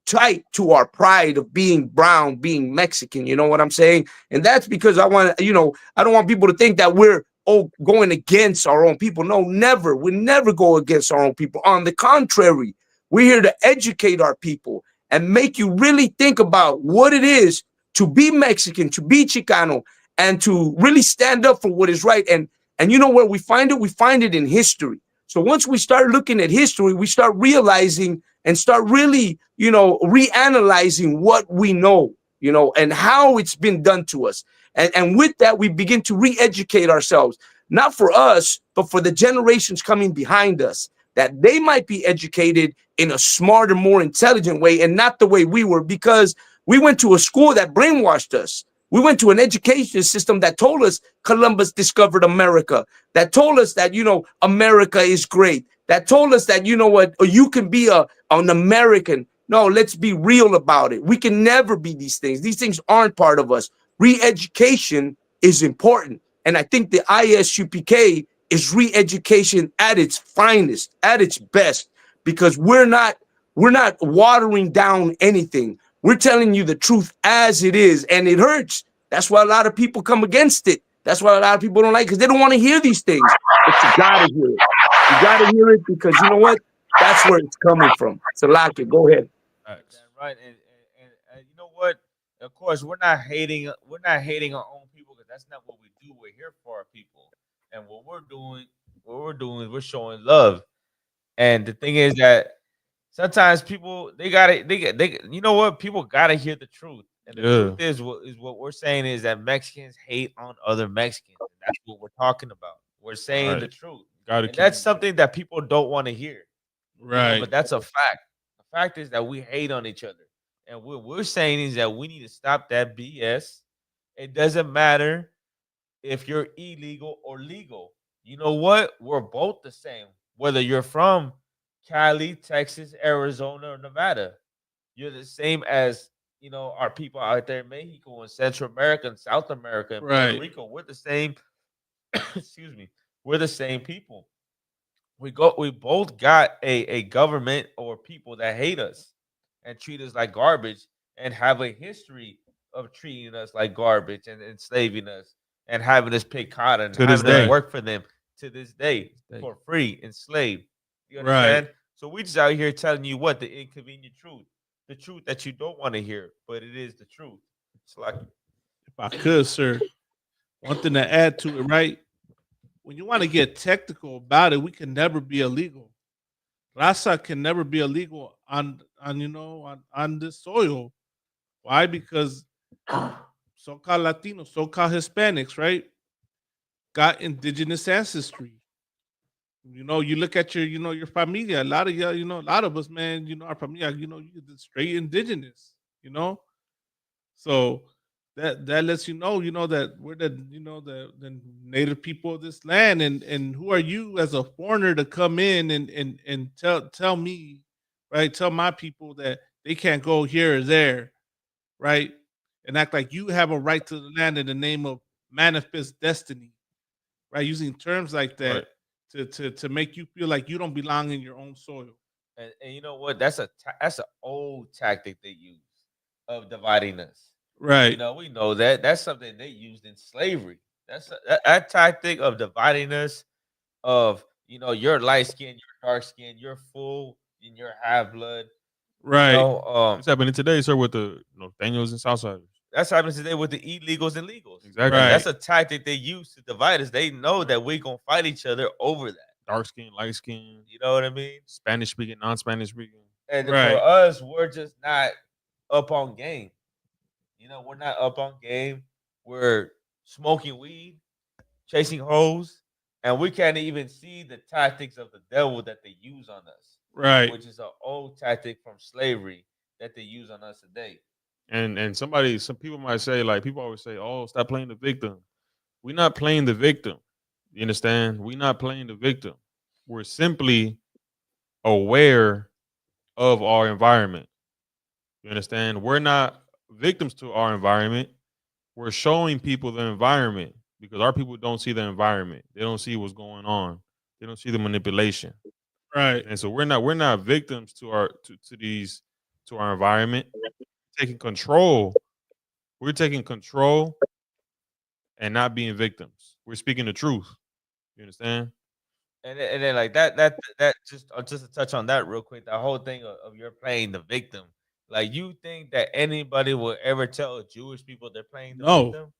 [SPEAKER 5] tight to our pride of being brown, being Mexican. You know what I'm saying? And that's because I want, you know, I don't want people to think that we're going against our own people. No, never. We never go against our own people. On the contrary, we're here to educate our people and make you really think about what it is to be Mexican, to be Chicano, and to really stand up for what is right. And you know where we find it? We find it in history. So once we start looking at history, we start realizing and start really, reanalyzing what we know, and how it's been done to us. And with that, we begin to re-educate ourselves, not for us, but for the generations coming behind us, that they might be educated in a smarter, more intelligent way, and not the way we were, because we went to a school that brainwashed us. We went to an education system that told us Columbus discovered America, that told us that, America is great, that told us that, you can be an American. No, let's be real about it. We can never be these things. These things aren't part of us. Re-education is important. And I think the ISUPK is re-education at its finest, at its best, because we're not watering down anything. We're telling you the truth as it is, and it hurts. That's why a lot of people come against it. That's why a lot of people don't like it, because they don't want to hear these things. But you gotta hear it. You gotta hear it, because you know what? That's where it's coming from. Salaki, go ahead.
[SPEAKER 7] Right, and you know what? Of course, we're not hating. We're not hating our own people, because that's not what we do. We're here for our people, and what we're doing is we're showing love. And the thing is that sometimes people you know what, people gotta hear the truth. And the
[SPEAKER 9] Yeah.
[SPEAKER 7] truth is what we're saying is that Mexicans hate on other Mexicans. And that's what we're talking about. We're saying the
[SPEAKER 9] Right.
[SPEAKER 7] truth.
[SPEAKER 9] Gotta
[SPEAKER 7] And
[SPEAKER 9] keep
[SPEAKER 7] that's
[SPEAKER 9] it.
[SPEAKER 7] something that people don't want to hear.
[SPEAKER 8] Right.
[SPEAKER 7] But that's a fact. The fact is that we hate on each other. And what we're saying is that we need to stop that BS. It doesn't matter if you're illegal or legal. You know what? We're both the same. Whether you're from Cali, Texas, Arizona, or Nevada, you're the same as our people out there in Mexico and Central America and South America and Puerto
[SPEAKER 8] Right.
[SPEAKER 7] Rico. We're the same. Excuse me. We're the same people. We both got a government or people that hate us and treat us like garbage and have a history of treating us like garbage and enslaving us and having us pay cotton and
[SPEAKER 9] To this
[SPEAKER 7] having us
[SPEAKER 9] day.
[SPEAKER 8] Right.
[SPEAKER 7] work for them to this day for free, enslaved. You
[SPEAKER 8] Right.
[SPEAKER 7] understand? So we just out here telling you what the inconvenient truth, the truth that you don't want to hear, but it is the truth. It's like
[SPEAKER 8] If I could, sir, one thing to add to it, right? When you want to get technical about it, we can never be illegal. Raza can never be illegal on this soil. Why? Because so-called Latinos, so-called Hispanics, right, got indigenous ancestry. You look at your familia. A lot of a lot of us, man, our familia, you straight indigenous. You know, so that lets that we're the native people of this land, and who are you as a foreigner to come in and tell me, right? Tell my people that they can't go here or there, right? And act like you have a right to the land in the name of manifest destiny, right? Using terms like
[SPEAKER 9] Right.
[SPEAKER 8] that to make you feel like you don't belong in your own soil.
[SPEAKER 7] and you know what? That's an old tactic they use of dividing us.
[SPEAKER 8] Right.
[SPEAKER 7] We know that that's something they used in slavery. That tactic of dividing us, of you're light skinned, you're dark skinned, you're full, and you're half blood.
[SPEAKER 8] Right.
[SPEAKER 9] It's happening today, sir, with the Daniels and Southsiders.
[SPEAKER 7] That's happening today with the illegals and legals.
[SPEAKER 9] Exactly.
[SPEAKER 8] Right.
[SPEAKER 7] That's a tactic they use to divide us. They know that we're gonna fight each other over that.
[SPEAKER 9] Dark skin, light skin,
[SPEAKER 7] You know what I mean?
[SPEAKER 9] Spanish speaking, non-Spanish speaking.
[SPEAKER 7] And for
[SPEAKER 8] Right.
[SPEAKER 7] us, we're just not up on game. We're not up on game. We're smoking weed, chasing hoes, and we can't even see the tactics of the devil that they use on us,
[SPEAKER 8] Right.
[SPEAKER 7] which is an old tactic from slavery that they use on us today.
[SPEAKER 9] And some people might say, like, people always say, "Oh, stop playing the victim." We're not playing the victim. You understand? We're not playing the victim. We're simply aware of our environment. You understand? We're not victims to our environment. We're showing people the environment, because our people don't see the environment. They don't see what's going on. They don't see the manipulation.
[SPEAKER 8] Right.
[SPEAKER 9] And so we're not victims to our environment. Taking control. We're taking control and not being victims. We're speaking the truth. You understand?
[SPEAKER 7] And then like that just to touch on that real quick, the whole thing of you're playing the victim. Like, you think that anybody will ever tell Jewish people they're playing the
[SPEAKER 8] No.
[SPEAKER 7] victim?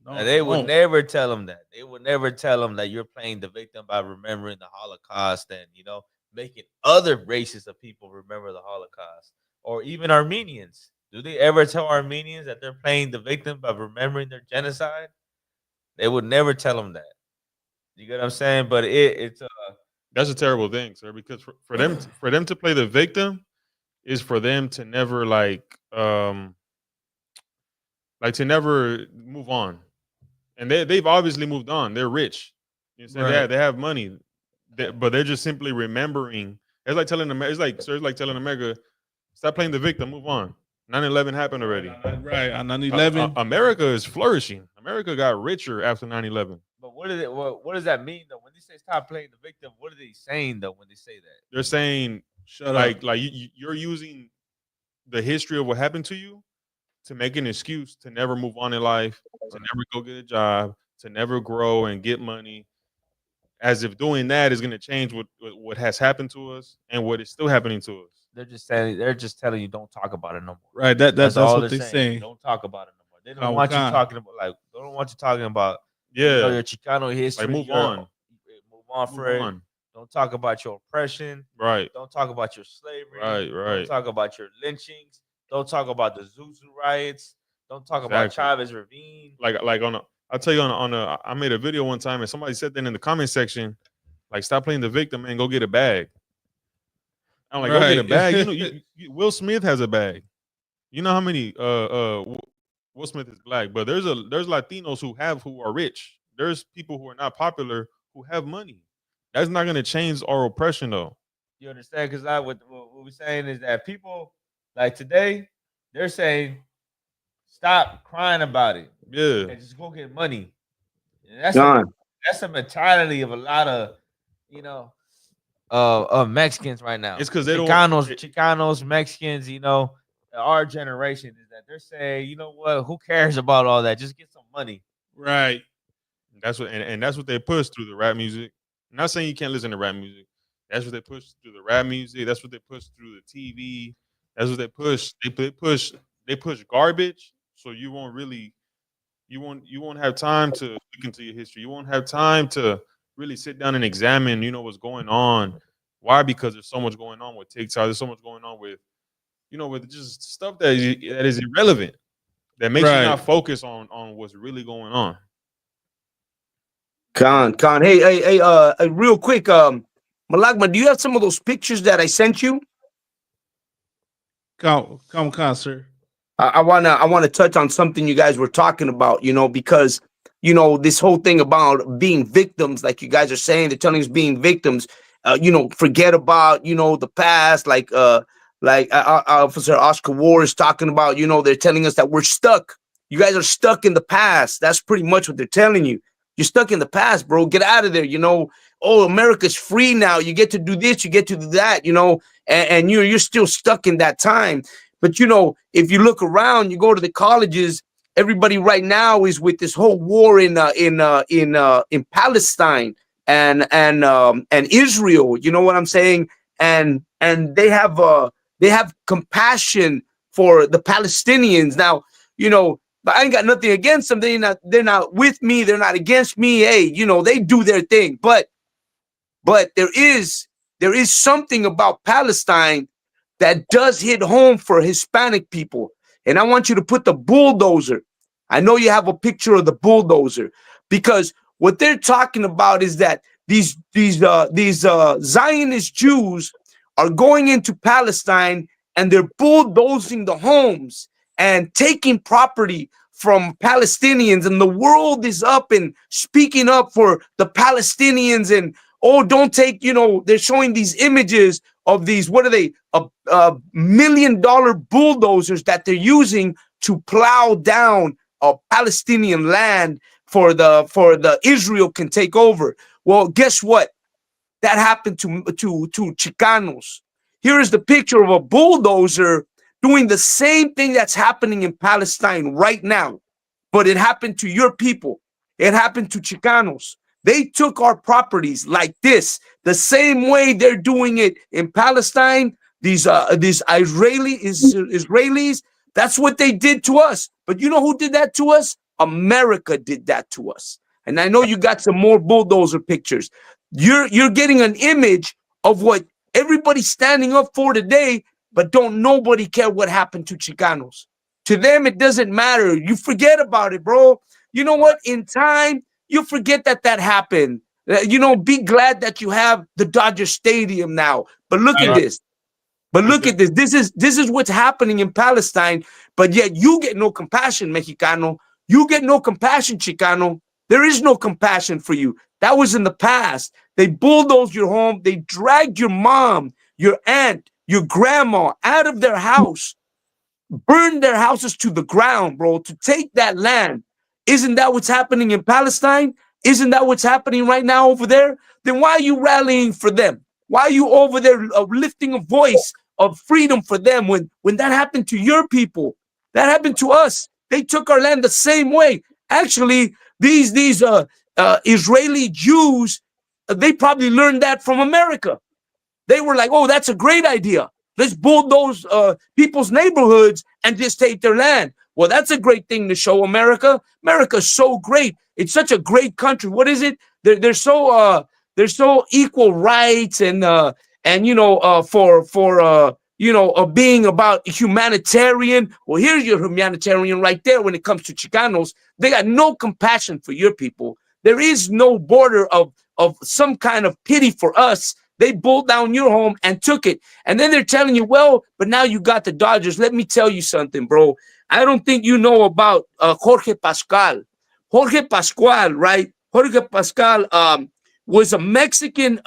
[SPEAKER 8] No,
[SPEAKER 7] They would
[SPEAKER 8] won't.
[SPEAKER 7] never tell them that. They would never tell them that you're playing the victim by remembering the Holocaust and, you know, making other races of people remember the Holocaust, or even Armenians. Do they ever tell Armenians that they're playing the victim by remembering their genocide? They would never tell them that. You get what I'm saying? But it's
[SPEAKER 9] That's a terrible thing, sir. Because for them to play the victim is for them to never like to never move on. And they've obviously moved on. They're rich. You know,
[SPEAKER 8] Right.
[SPEAKER 9] they have money, but they're just simply remembering. It's like telling them. It's like telling America, stop playing the victim, move on. 9/11 happened already.
[SPEAKER 8] Right. On 9/11.
[SPEAKER 9] America is flourishing. America got richer after 9/11.
[SPEAKER 7] but what does that mean though? When they say stop playing the victim, what are they saying though when they say that?
[SPEAKER 9] They're saying
[SPEAKER 8] Shut up.
[SPEAKER 9] like you're using the history of what happened to you to make an excuse to never move on in life, to never go get a job, to never grow and get money, as if doing that is going to change what has happened to us and what is still happening to us.
[SPEAKER 7] They're just telling you don't talk about it no more.
[SPEAKER 8] Right. That's
[SPEAKER 7] all
[SPEAKER 8] what they're saying.
[SPEAKER 7] Don't talk about it no more. They don't
[SPEAKER 8] Come
[SPEAKER 7] want you
[SPEAKER 8] on.
[SPEAKER 7] talking about they don't want you talking about
[SPEAKER 9] Yeah,
[SPEAKER 7] your Chicano history.
[SPEAKER 9] like move
[SPEAKER 7] your-
[SPEAKER 9] on,
[SPEAKER 7] move on,
[SPEAKER 9] move
[SPEAKER 7] Fred.
[SPEAKER 9] on.
[SPEAKER 7] Don't talk about your oppression.
[SPEAKER 9] Right,
[SPEAKER 7] Don't talk about your slavery.
[SPEAKER 9] right,
[SPEAKER 7] Don't
[SPEAKER 9] right.
[SPEAKER 7] talk about your lynchings. Don't talk about the Zuzu riots. Don't talk about
[SPEAKER 9] Exactly.
[SPEAKER 7] Chavez Ravine.
[SPEAKER 9] Like on a, I'll tell you on a, I made a video one time and somebody said that in the comment section, like stop playing the victim and go get a bag. I'm like, go get a
[SPEAKER 8] Right.
[SPEAKER 9] bag. You know, Will Smith has a bag. You know how many Will Smith is black, but there's Latinos who are rich. There's people who are not popular who have money. That's not gonna change our oppression though.
[SPEAKER 7] You understand? Because what we're saying is that people like today, they're saying stop crying about it
[SPEAKER 9] Yeah.
[SPEAKER 7] and just go get money. And that's
[SPEAKER 5] John.
[SPEAKER 7] a mentality of a lot of of Mexicans right now.
[SPEAKER 9] It's 'cause they don't-
[SPEAKER 7] Chicanos, Mexicans, our generation is that they're saying, you know what, who cares about all that? Just get some money.
[SPEAKER 8] Right.
[SPEAKER 9] That's what and that's what they push through the rap music. I'm not saying you can't listen to rap music. That's what they push through the rap music. That's what they push through the TV. That's what they push. They push garbage. So you won't have time to look into your history. You won't have time to really sit down and examine, what's going on. Why? Because there's so much going on with TikTok. There's so much going on with, with just stuff that is irrelevant. That makes you
[SPEAKER 8] Right.
[SPEAKER 9] not focus on what's really going on.
[SPEAKER 5] Con. Hey, real quick, Malagma, do you have some of those pictures that I sent you?
[SPEAKER 8] Come, sir.
[SPEAKER 5] I wanna touch on something you guys were talking about, because this whole thing about being victims, like you guys are saying, they're telling us being victims. Forget about the past, like Officer Oscar War is talking about. They're telling us that we're stuck. You guys are stuck in the past. That's pretty much what they're telling you. You're stuck in the past, bro. Get out of there. Oh, America's free now. You get to do this, you get to do that, and you're still stuck in that time. But if you look around, you go to the colleges, everybody right now is with this whole war in Palestine and Israel. You know what I'm saying? And they have compassion for the Palestinians. Now, but I ain't got nothing against them. They're not with me. They're not against me. Hey, they do their thing. But there is something about Palestine that does hit home for Hispanic people. And I want you to put the bulldozer. I know you have a picture of the bulldozer, because what they're talking about is that these Zionist Jews are going into Palestine and they're bulldozing the homes and taking property from Palestinians, and the world is up and speaking up for the Palestinians. And don't take, they're showing these images of these, what are they, $1 million bulldozers that they're using to plow down Palestinian land for the Israel can take over. Well, guess what? That happened to Chicanos. Here is the picture of a bulldozer doing the same thing that's happening in Palestine right now, but it happened to your people. It happened to Chicanos. They took our properties like this, the same way they're doing it in Palestine. these Israelis. That's what they did to us. But you know who did that to us? America did that to us. And I know you got some more bulldozer pictures. You're getting an image of what everybody's standing up for today, but don't nobody care what happened to Chicanos. To them, it doesn't matter. You forget about it, bro. You know what? In time, you forget that happened. Be glad that you have the Dodger Stadium now. But look at this. But look at this. This is what's happening in Palestine. But yet you get no compassion, Mexicano. You get no compassion, Chicano. There is no compassion for you. That was in the past. They bulldozed your home. They dragged your mom, your aunt, your grandma out of their house, burned their houses to the ground, bro, to take that land. Isn't that what's happening in Palestine? Isn't that what's happening right now over there? Then why are you rallying for them? Why are you over there lifting a voice of freedom for them when that happened to your people? That happened to us. They took our land the same way. Actually, these Israeli Jews, they probably learned that from America. They were like, oh, that's a great idea. Let's bulldoze people's neighborhoods and just take their land. Well, that's a great thing to show America. America's so great. It's such a great country. What is it? They're so equal rights and being about humanitarian. Well, here's your humanitarian right there. When it comes to Chicanos, they got no compassion for your people. There is no border of some kind of pity for us. They bulled down your home and took it. And then they're telling you, well, but now you got the Dodgers. Let me tell you something, bro. I don't think you know about Jorge Pascual. Jorge Pascual, right? Jorge Pascual was a Mexican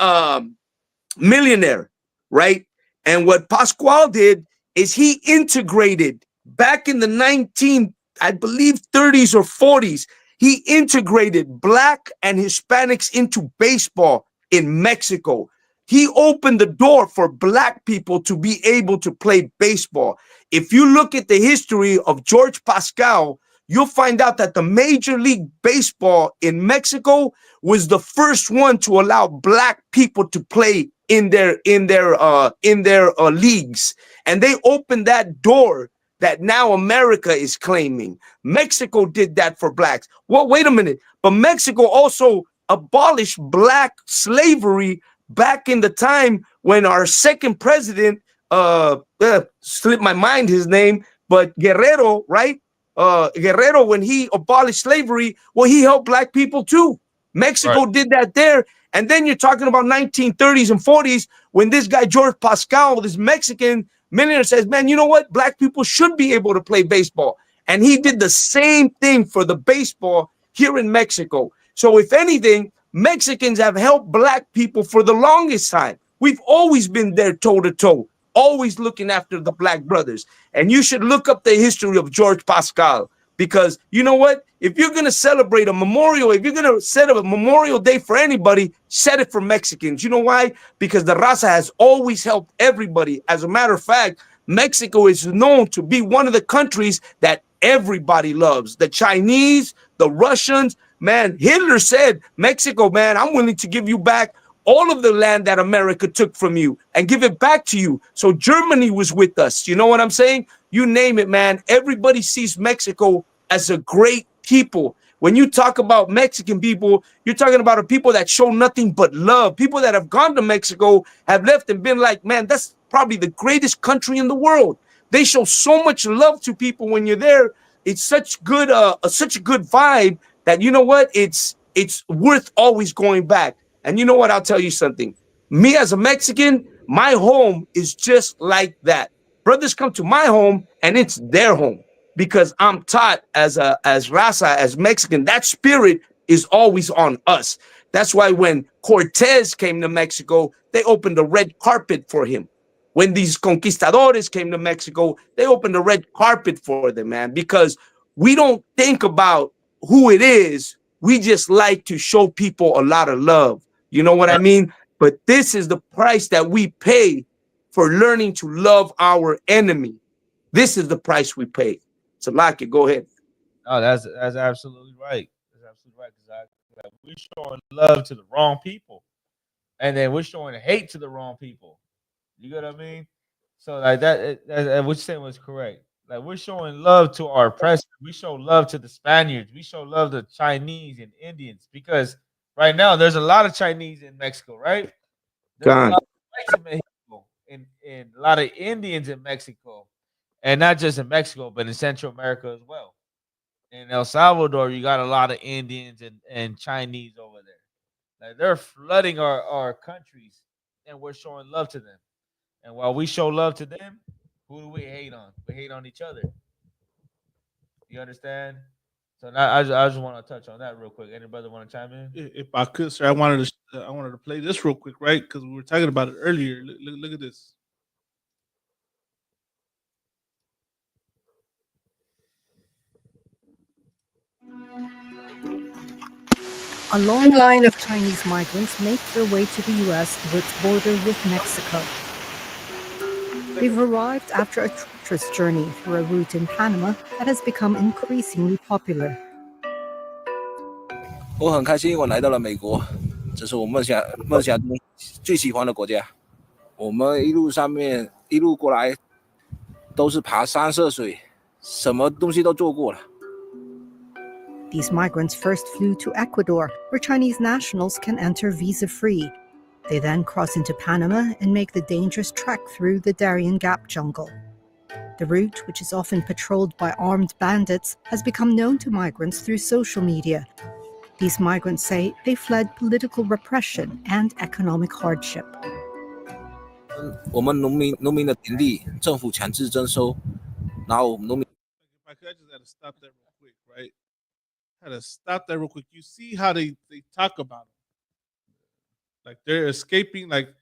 [SPEAKER 5] millionaire, right? And what Pascual did is he integrated back in the I believe 30s or 40s. He integrated black and Hispanics into baseball in Mexico. He opened the door for black people to be able to play baseball. If you look at the history of George Pascual, you'll find out that the Major League Baseball in Mexico was the first one to allow black people to play in their leagues. And they opened that door that now America is claiming. Mexico did that for blacks. Well, wait a minute. But Mexico also abolished black slavery back in the time when our second president, slipped my mind his name, but Guerrero, right? Guerrero, when he abolished slavery, well, he helped black people too. Mexico did that there. And then you're talking about 1930s and 40s when this guy, George Pascual, this Mexican millionaire, says, man, you know what? Black people should be able to play baseball. And he did the same thing for the baseball here in Mexico. So if anything, Mexicans have helped black people for the longest time. We've always been there toe to toe, always looking after the black brothers. And you should look up the history of George Pascual, because you know what? If you're going to celebrate a memorial, if you're going to set up a memorial day for anybody, set it for Mexicans. You know why? Because the raza has always helped everybody. As a matter of fact, Mexico is known to be one of the countries that everybody loves. The Chinese, the Russians, man, Hitler said, Mexico, man, I'm willing to give you back all of the land that America took from you and give it back to you. So Germany was with us. You know what I'm saying? You name it, man. Everybody sees Mexico as a great people. When you talk about Mexican people, you're talking about a people that show nothing but love. People that have gone to Mexico have left and been like, man, that's probably the greatest country in the world. They show so much love to people when you're there. It's such a good vibe that, you know what, it's worth always going back. And you know what, I'll tell you something. Me as a Mexican, my home is just like that. Brothers come to my home and it's their home, because I'm taught as raza, as Mexican, that spirit is always on us. That's why when Cortez came to Mexico, they opened a red carpet for him. When these conquistadores came to Mexico, they opened a red carpet for them, man, because we don't think about who it is. We just like to show people a lot of love. You know what I mean? But this is the price that we pay for learning to love our enemy. This is the price we pay. So, Lucky, go ahead.
[SPEAKER 7] No, that's absolutely right. That's absolutely right. Because like, we're showing love to the wrong people, and then we're showing hate to the wrong people. You get what I mean? So like what you're saying was correct. Like we're showing love to our oppressors. We show love to the Spaniards. We show love to Chinese and Indians because right now there's a lot of Chinese in Mexico, right? There's a lot
[SPEAKER 5] Gone.
[SPEAKER 7] of whites in Mexico and a lot of Indians in Mexico. And not just in Mexico, but in Central America as well. In El Salvador, you got a lot of Indians and Chinese over there. Like they're flooding our countries and we're showing love to them. And while we show love to them, who do we hate on? We hate on each other. You understand? So now I just want to touch on that real quick. Anybody want to chime in?
[SPEAKER 8] If I could, sir, I wanted to play this real quick, right? Because we were talking about it earlier. Look at this.
[SPEAKER 11] A long line of Chinese migrants make their way to the U.S. through its border with Mexico. They've arrived after a treacherous journey through a route in Panama that has become increasingly popular.
[SPEAKER 12] 我很开心，我来到了美国，这是我梦想中最喜欢的国家。我们一路上面一路过来，都是爬山涉水，什么东西都做过了。
[SPEAKER 11] These migrants first flew to Ecuador, where Chinese nationals can enter visa-free. They then cross into Panama and make the dangerous trek through the Darien Gap jungle. The route, which is often patrolled by armed bandits, has become known to migrants through social media. These migrants say they fled political repression and economic hardship.
[SPEAKER 12] 我们农民的田地，政府强制征收，然后农民。
[SPEAKER 8] I just had to stop that real quick, right? Had to stop that real quick. You see how they talk about it. Like they're escaping, like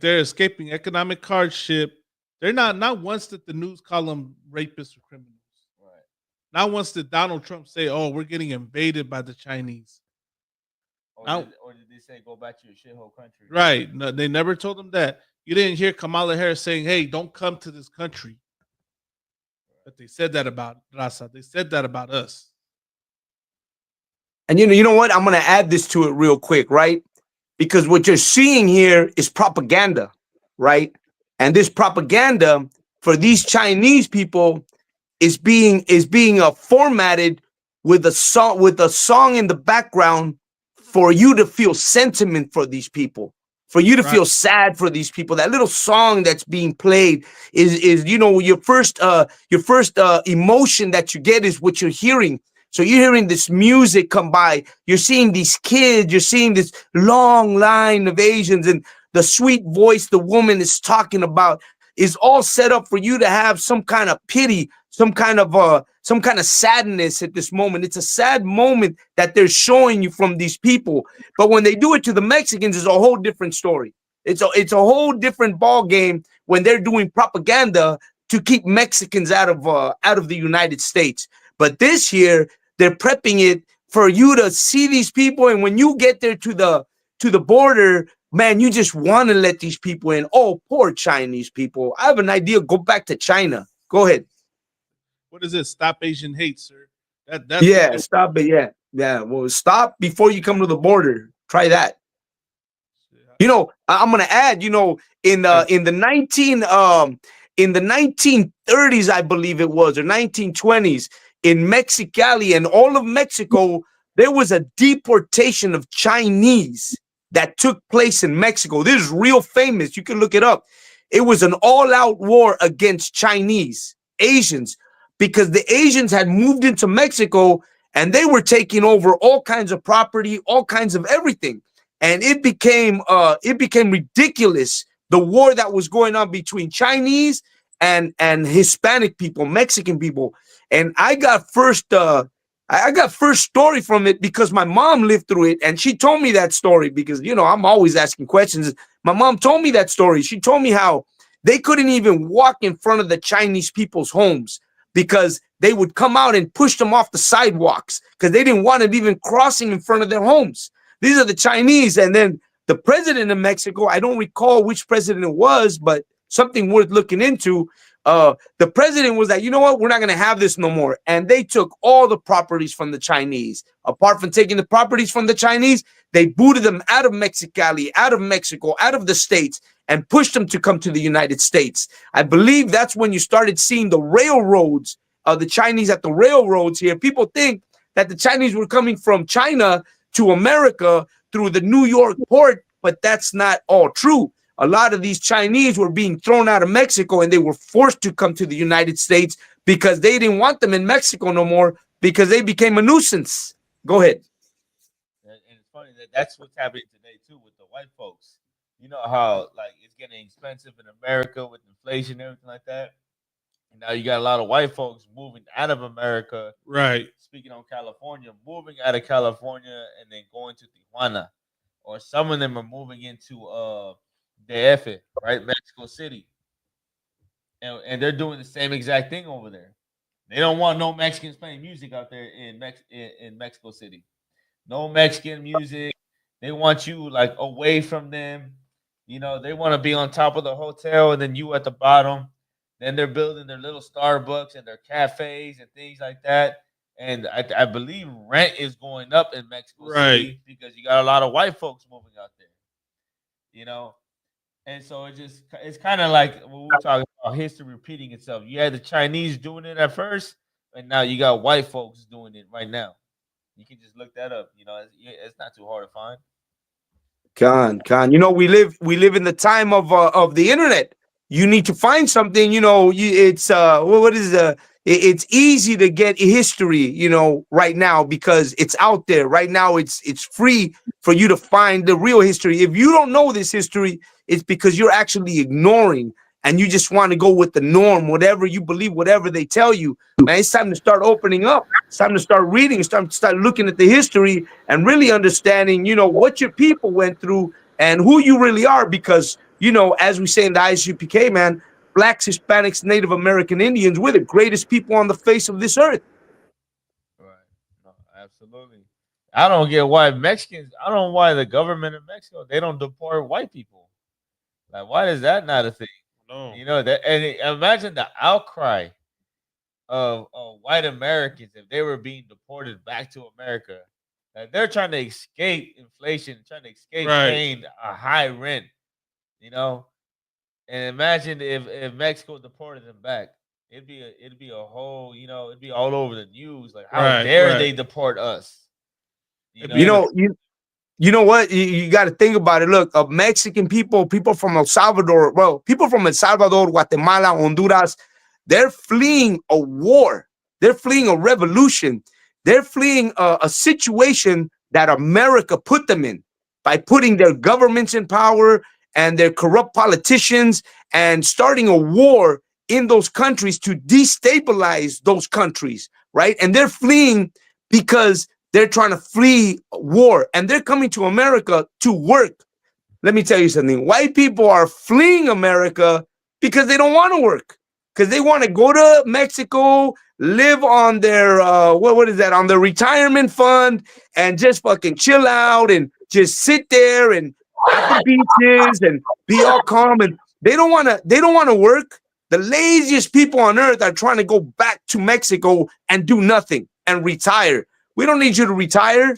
[SPEAKER 8] they're escaping economic hardship. They're not once did the news call them rapists or criminals.
[SPEAKER 7] Right.
[SPEAKER 8] Not once did Donald Trump say, "Oh, we're getting invaded by the Chinese."
[SPEAKER 7] Or did they say go back to your shithole country?
[SPEAKER 8] Right. No, they never told them that. You didn't hear Kamala Harris saying, "Hey, don't come to this country." But they said that about Raza. They said that about us.
[SPEAKER 5] And you know what? I'm going to add this to it real quick, right? Because what you're seeing here is propaganda, right? And this propaganda for these Chinese people is being formatted with a song in the background for you to feel sentiment for these people, for you to feel sad for these people. That little song that's being played is your first emotion that you get is what you're hearing. So you're hearing this music come by, you're seeing these kids, you're seeing this long line of Asians, and the sweet voice the woman is talking about is all set up for you to have some kind of pity, some kind of sadness at this moment. It's a sad moment that they're showing you from these people. But when they do it to the Mexicans, it's a whole different story. It's a whole different ball game when they're doing propaganda to keep Mexicans out of the United States. But this year, they're prepping it for you to see these people. And when you get there to the border, man, you just want to let these people in. Oh, poor Chinese people. I have an idea. Go back to China. Go ahead.
[SPEAKER 8] What is it? Stop Asian hate, sir.
[SPEAKER 5] That's stop it. Yeah. Well, stop before you come to the border. Try that. I'm gonna add. In the 1930s, I believe it was, or 1920s, in Mexicali and all of Mexico, there was a deportation of Chinese that took place in Mexico. This is real famous. You can look it up. It was an all-out war against Chinese, Asians, because the Asians had moved into Mexico and they were taking over all kinds of property, all kinds of everything. And it became ridiculous, the war that was going on between Chinese and Hispanic people, Mexican people. And I got first story from it because my mom lived through it, and she told me that story because I'm always asking questions. My mom told me that story. She told me how they couldn't even walk in front of the Chinese people's homes because they would come out and push them off the sidewalks because they didn't want them even crossing in front of their homes. These are the Chinese. And then the president of Mexico, I don't recall which president it was, but something worth looking into. the president was like, you know what, we're not going to have this no more. And they took all the properties from the Chinese. Apart from taking the properties from the Chinese, they booted them out of Mexicali, out of Mexico, out of the States, and pushed them to come to the United States. I believe that's when you started seeing the railroads, the Chinese at the railroads here. People think that the Chinese were coming from China to America through the New York port, but that's not all true. A lot of these Chinese were being thrown out of Mexico, and they were forced to come to the United States because they didn't want them in Mexico no more because they became a nuisance. Go ahead.
[SPEAKER 7] And it's funny that that's what's happening today too with the white folks. You know how like it's getting expensive in America with inflation and everything like that. And now you got a lot of white folks moving out of America.
[SPEAKER 8] Right.
[SPEAKER 7] Speaking on California, moving out of California and then going to Tijuana, or some of them are moving into DF, right, Mexico City, and they're doing the same exact thing over there. They don't want no Mexicans playing music out there in Mexico City. No Mexican music. They want you like away from them. You know, they want to be on top of the hotel and then you at the bottom. Then they're building their little Starbucks and their cafes and things like that. And I believe rent is going up in Mexico City because you got a lot of white folks moving out there. You know, and so it's kind of like when we're talking about history repeating itself. You had the Chinese doing it at first, and now you got white folks doing it right now. You can just look that up. You know, it's not too hard to find.
[SPEAKER 5] Con. You know, we live in the time of the internet. You need to find something. You know, it's what is it's easy to get history. You know, right now because it's out there. Right now, it's free for you to find the real history. If you don't know this history, it's because you're actually ignoring and you just want to go with the norm, whatever you believe, whatever they tell you. Man, it's time to start opening up. It's time to start reading. It's time to start looking at the history and really understanding, you know, what your people went through and who you really are. Because, you know, as we say in the ISUPK, man, Blacks, Hispanics, Native American Indians, we're the greatest people on the face of this earth.
[SPEAKER 7] Right. No, absolutely. I don't get why Mexicans, I don't know why the government of Mexico, they don't deport white people. Like, why is that not a thing?
[SPEAKER 9] No.
[SPEAKER 7] You know, that, and imagine the outcry of white Americans if they were being deported back to America. Like, they're trying to escape inflation, trying to escape paying a high rent, you know. And imagine if Mexico deported them back. It'd be a whole, you know, it'd be all over the news. Like, how dare they deport us?
[SPEAKER 5] You know what? You got to think about it. Look, Mexican people from El Salvador, well, people from El Salvador, Guatemala, Honduras, they're fleeing a war. They're fleeing a revolution. They're fleeing a situation that America put them in by putting their governments in power and their corrupt politicians and starting a war in those countries to destabilize those countries, right? And they're fleeing because they're trying to flee war and they're coming to America to work. Let me tell you something. White people are fleeing America because they don't want to work, because they want to go to Mexico, live on their, what is that? On their retirement fund and just fucking chill out and just sit there and at the beaches and be all calm. And they don't want to work. The laziest people on earth are trying to go back to Mexico and do nothing and retire. We don't need you to retire.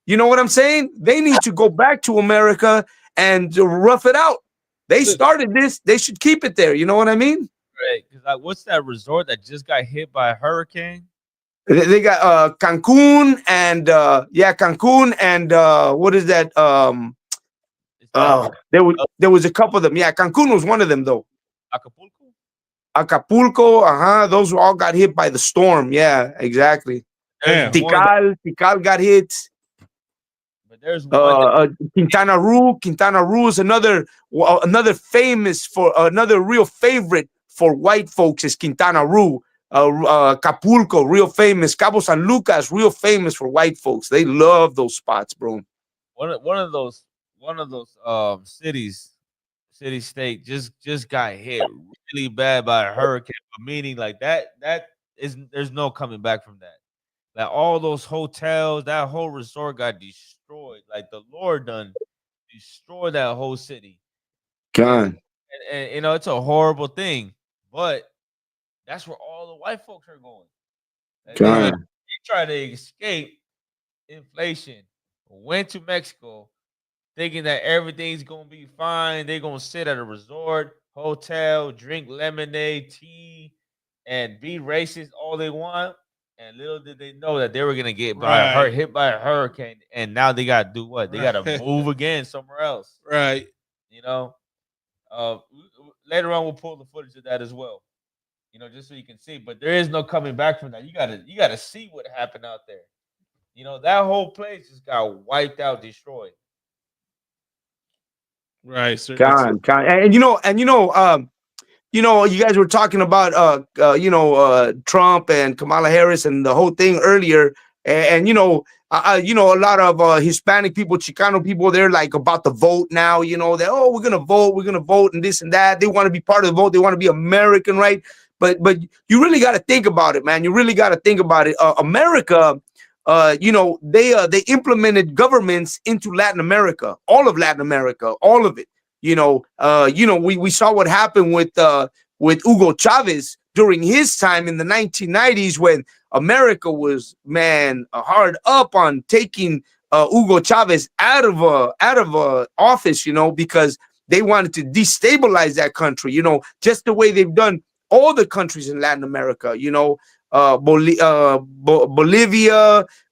[SPEAKER 5] You know what I'm saying? They need to go back to America and rough it out. They started this. They should keep it there. You know what I mean?
[SPEAKER 7] Right. Because like, what's that resort that just got hit by a hurricane?
[SPEAKER 5] They got Cancun and Cancun and what is that? There was a couple of them. Yeah, Cancun was one of them though. Acapulco. Those all got hit by the storm. Yeah, exactly. Tikal got hit.
[SPEAKER 7] But there's
[SPEAKER 5] Quintana Roo. Quintana Roo is another famous for another real favorite for white folks is Quintana Roo. Acapulco, real famous. Cabo San Lucas, real famous for white folks. They love those spots, bro.
[SPEAKER 7] One of those city state just got hit really bad by a hurricane. Meaning like that is there's no coming back from that. Like all those hotels, that whole resort got destroyed. Like the Lord done destroyed that whole city.
[SPEAKER 5] God.
[SPEAKER 7] And you know, it's a horrible thing. But That's where all the white folks are going. And
[SPEAKER 5] God.
[SPEAKER 7] they try to escape inflation. Went to Mexico, thinking that everything's gonna be fine. They're gonna sit at a resort, hotel, drink lemonade, tea, and be racist all they want. And little did they know that they were gonna get hit by a hurricane, and now they gotta do what? They gotta move again somewhere else.
[SPEAKER 8] Right.
[SPEAKER 7] You know. Later on, we'll pull the footage of that as well. You know, just so you can see. But there is no coming back from that. You gotta see what happened out there. You know, that whole place just got wiped out, destroyed.
[SPEAKER 8] Right, sir.
[SPEAKER 5] God. And you guys were talking about Trump and Kamala Harris and the whole thing earlier, and a lot of Hispanic people, Chicano people, they're like about the vote now. That we're gonna vote, and this and that. They want to be part of the vote. They want to be American, right? But you really got to think about it, man. You really got to think about it. America, they implemented governments into Latin America, all of Latin America, all of it. We saw what happened with Hugo Chavez during his time in the 1990s, when America was, hard up on taking Hugo Chavez out of office, because they wanted to destabilize that country, just the way they've done all the countries in Latin America, Bolivia,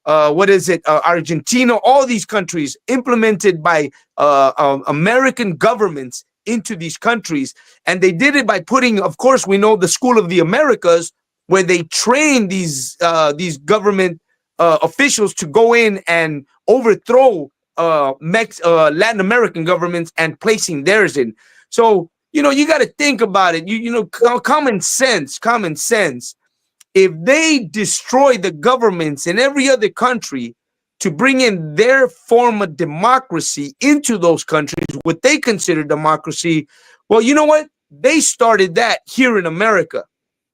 [SPEAKER 5] Argentina, all these countries implemented by American governments into these countries. And they did it by putting, of course, we know the School of the Americas, where they train these government officials to go in and overthrow Latin American governments and placing theirs in. So, you got to think about it. Common sense. If they destroy the governments in every other country to bring in their form of democracy into those countries, what they consider democracy, well, you know what? They started that here in America.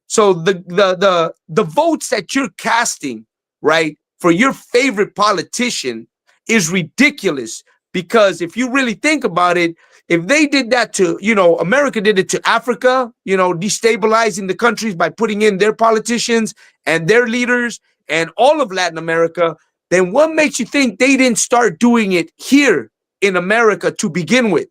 [SPEAKER 5] So the votes that you're casting, right, for your favorite politician is ridiculous, because if you really think about it, if they did that to, America did it to Africa, destabilizing the countries by putting in their politicians and their leaders and all of Latin America, then what makes you think they didn't start doing it here in America to begin with,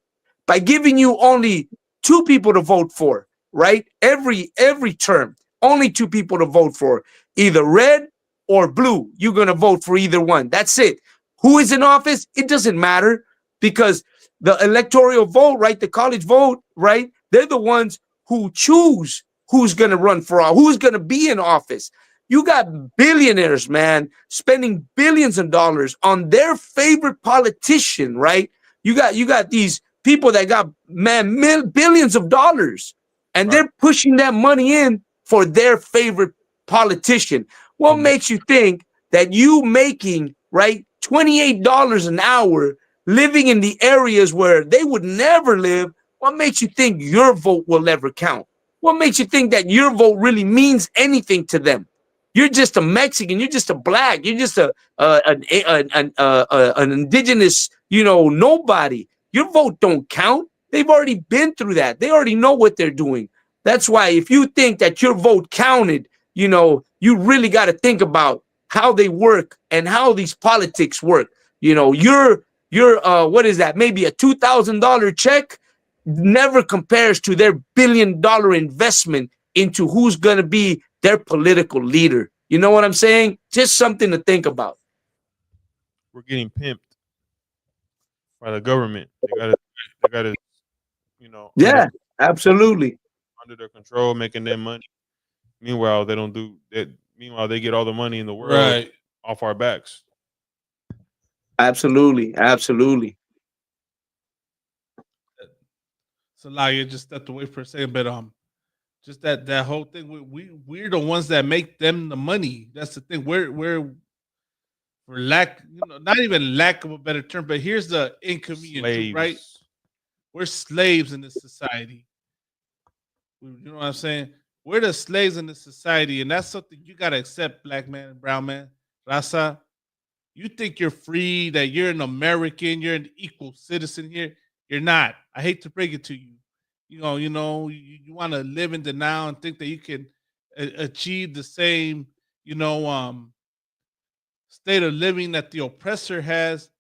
[SPEAKER 5] by giving you only 2 people to vote for, right? Every term, only 2 people to vote for, either red or blue. You're going to vote for either one. That's it. Who is in office? It doesn't matter, because the electoral vote, right? The college vote, right? They're the ones who choose who's going to run for who's going to be in office. You got billionaires, man, spending billions of dollars on their favorite politician, right? You got these people that got, billions of dollars, and they're pushing that money in for their favorite politician. What makes you think that you making, right, $28 an hour, living in the areas where they would never live, what makes you think your vote will ever count? What makes you think that your vote really means anything to them? You're just a Mexican. You're just a black. You're just an indigenous, nobody. Your vote don't count. They've already been through that. They already know what they're doing. That's why if you think that your vote counted, you really got to think about how they work and how these politics work. Your what is that? Maybe a $2,000 check never compares to their $1 billion investment into who's going to be their political leader. You know what I'm saying? Just something to think about.
[SPEAKER 9] We're getting pimped by the government. They gotta,
[SPEAKER 5] Yeah, absolutely.
[SPEAKER 9] under their control, making their money. Meanwhile, they don't do that. Meanwhile, they get all the money in the world off our backs.
[SPEAKER 5] Absolutely.
[SPEAKER 8] So now you just stepped away for a second, but just that whole thing. We're the ones that make them the money. That's the thing. We're not even lack of a better term, but here's the inconvenient truth, right? We're slaves in this society. You know what I'm saying? We're the slaves in this society, and that's something you gotta accept, black man and brown man. Raza, you think you're free, that you're an American, you're an equal citizen here. You're not. I hate to break it to you. You want to live in denial and think that you can achieve the same, state of living that the oppressor has,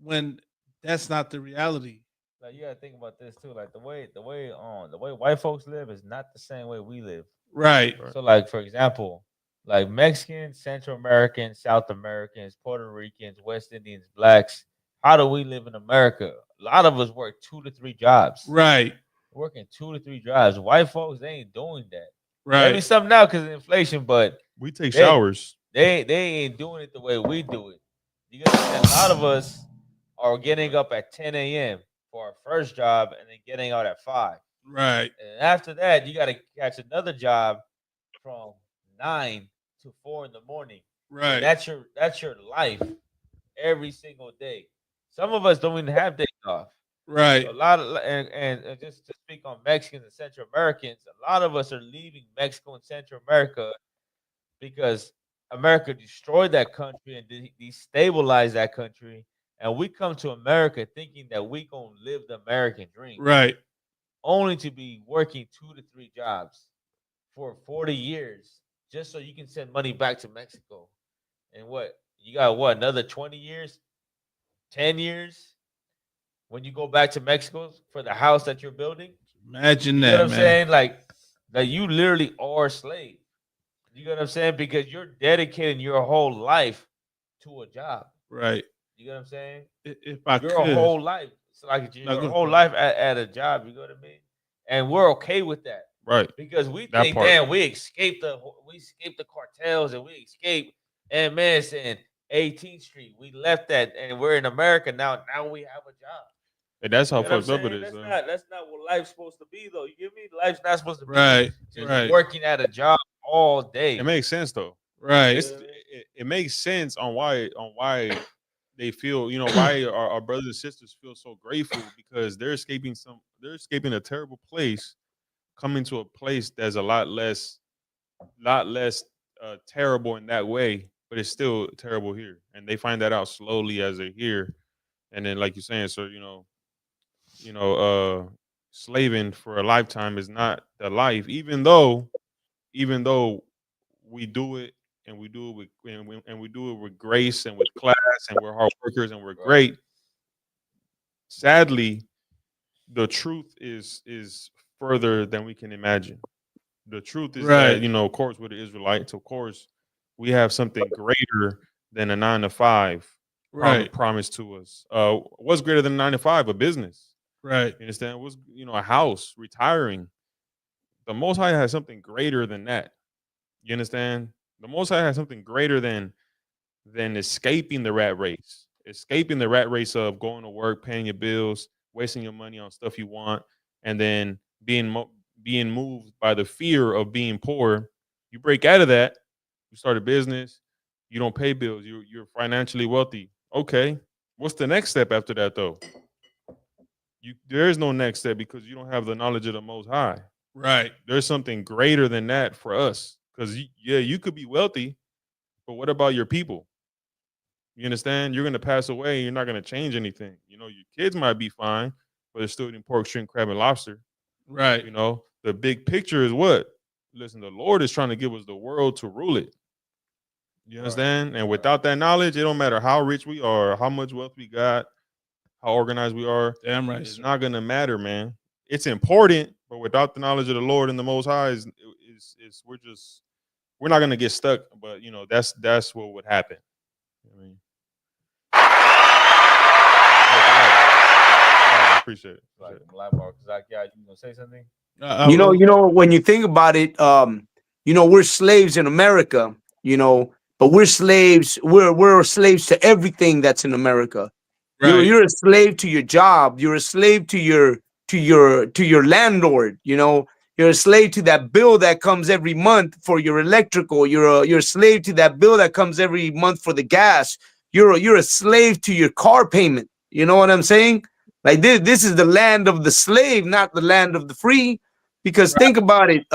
[SPEAKER 8] when that's not the reality.
[SPEAKER 7] Like you gotta think about this too. Like the way white folks live is not the same way we live.
[SPEAKER 8] Right.
[SPEAKER 7] So like for example, like Mexicans, Central Americans, South Americans, Puerto Ricans, West Indians, blacks, how do we live in America? A lot of us work 2 to 3 jobs.
[SPEAKER 8] Right.
[SPEAKER 7] Working 2 to 3 jobs. White folks, they ain't doing that.
[SPEAKER 8] Right.
[SPEAKER 7] Maybe some now because of inflation, but
[SPEAKER 9] we take showers.
[SPEAKER 7] They ain't doing it the way we do it. You understand? A lot of us are getting up at 10 a.m. for our first job and then getting out at 5.
[SPEAKER 8] Right.
[SPEAKER 7] And after that, you got to catch another job from 9 to 4 in the morning.
[SPEAKER 8] Right.
[SPEAKER 7] And that's your life every single day. Some of us don't even have days off.
[SPEAKER 8] Right.
[SPEAKER 7] So a lot of and just to speak on Mexicans and Central Americans, a lot of us are leaving Mexico and Central America because America destroyed that country and destabilized that country, and we come to America thinking that we gonna live the American dream,
[SPEAKER 8] Right.
[SPEAKER 7] only to be working 2 to 3 jobs for 40 years just so you can send money back to Mexico. And what you got? What, another 20 years, 10 years? When you go back to Mexico for the house that you're building,
[SPEAKER 8] imagine
[SPEAKER 7] you
[SPEAKER 8] that,
[SPEAKER 7] know what I'm
[SPEAKER 8] man.
[SPEAKER 7] saying? Like that, you literally are a slave. You know what I'm saying? Because you're dedicating your whole life to a job.
[SPEAKER 8] Right.
[SPEAKER 7] You know what I'm saying?
[SPEAKER 8] If I
[SPEAKER 7] your
[SPEAKER 8] could,
[SPEAKER 7] whole life, it's like your whole life at a job. You know what I mean? And we're okay with that,
[SPEAKER 9] right?
[SPEAKER 7] Because we
[SPEAKER 9] That
[SPEAKER 7] think,
[SPEAKER 9] part.
[SPEAKER 7] damn, we escaped the cartels and we escaped MS and 18th Street. We left that and we're in America now. Now we have a job.
[SPEAKER 9] And that's how
[SPEAKER 7] You know what
[SPEAKER 9] fucked
[SPEAKER 7] I'm
[SPEAKER 9] up it
[SPEAKER 7] saying?
[SPEAKER 9] is.
[SPEAKER 7] That's not what life's supposed to be, though. You get me? Life's not supposed to be
[SPEAKER 8] Right,
[SPEAKER 7] just
[SPEAKER 8] right.
[SPEAKER 7] working at a job all day.
[SPEAKER 9] It makes sense though.
[SPEAKER 8] Right.
[SPEAKER 9] It makes sense on why they feel, why our brothers and sisters feel so grateful, because they're escaping a terrible place, coming to a place that's a lot less terrible in that way, but it's still terrible here, and they find that out slowly as they're here. And then, like you're saying, sir, slaving for a lifetime is not the life, even though we do it, and we do it with grace and with class, and we're hard workers and we're great. Sadly, the truth is further than we can imagine. The truth is
[SPEAKER 8] Right.
[SPEAKER 9] that, of course, we're the Israelites. Of course, we have something greater than a 9 to 5
[SPEAKER 8] Right.
[SPEAKER 9] promised to us. What's greater than 9 to 5? A business.
[SPEAKER 8] Right.
[SPEAKER 9] You understand? What's a house, retiring. The Most High has something greater than that. You understand? The Most High has something greater than escaping the rat race. Escaping the rat race of going to work, paying your bills, wasting your money on stuff you want, and then being moved by the fear of being poor. You break out of that. You start a business. You don't pay bills. You're financially wealthy. Okay. What's the next step after that, though? There is no next step, because you don't have the knowledge of the Most High.
[SPEAKER 8] Right.
[SPEAKER 9] There's something greater than that for us. Because, you could be wealthy, but what about your people? You understand? You're going to pass away. You're not going to change anything. Your kids might be fine, but they're still eating pork, shrimp, crab, and lobster.
[SPEAKER 8] Right.
[SPEAKER 9] The big picture is what? Listen, the Lord is trying to give us the world to rule it. You understand? And without that knowledge, it don't matter how rich we are, how much wealth we got, how organized we are.
[SPEAKER 8] Damn right.
[SPEAKER 9] It's not going to matter, man. It's important, but without the knowledge of the Lord and the Most High, we're not going to get stuck. But that's what would happen. I mean, I appreciate it.
[SPEAKER 7] Like you gonna say something?
[SPEAKER 5] When you think about it, we're slaves in America, but we're slaves. We're slaves to everything that's in America.
[SPEAKER 8] Right.
[SPEAKER 5] You're a slave to your job. You're a slave to your landlord. You're a slave to that bill that comes every month for your electrical. You're a slave to that bill that comes every month for the gas. You're a slave to your car payment. You know what I'm saying? Like this is the land of the slave, not the land of the free. Because think about it,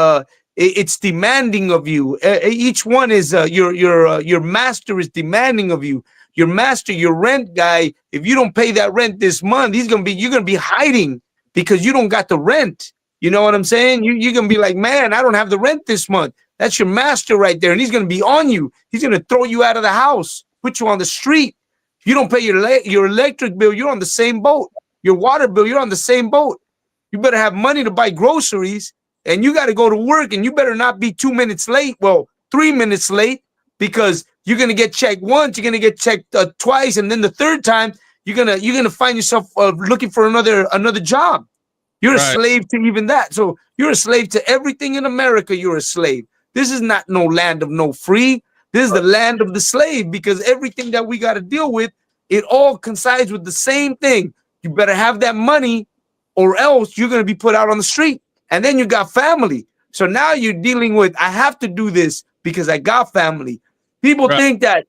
[SPEAKER 5] it's demanding of you. Each one is your master is demanding of you. Your master, your rent guy, if you don't pay that rent this month, you're gonna be hiding because you don't got the rent. You know what I'm saying? You're going to be like, man, I don't have the rent this month. That's your master right there. And he's going to be on you. He's going to throw you out of the house, put you on the street. If you don't pay your electric bill, you're on the same boat. Your water bill, you're on the same boat. You better have money to buy groceries, and you got to go to work, and you better not be 2 minutes late. Well, 3 minutes late, because you're going to get checked once, you're going to get checked twice, and then the third time you're going to find yourself looking for another job. You're a slave to even that. So you're a slave to everything in America. You're a slave. This is not no land of no free. This is the land of the slave, because everything that we got to deal with, it all coincides with the same thing. You better have that money, or else you're going to be put out on the street. And then you got family. So now you're dealing with, I have to do this because I got family. People think that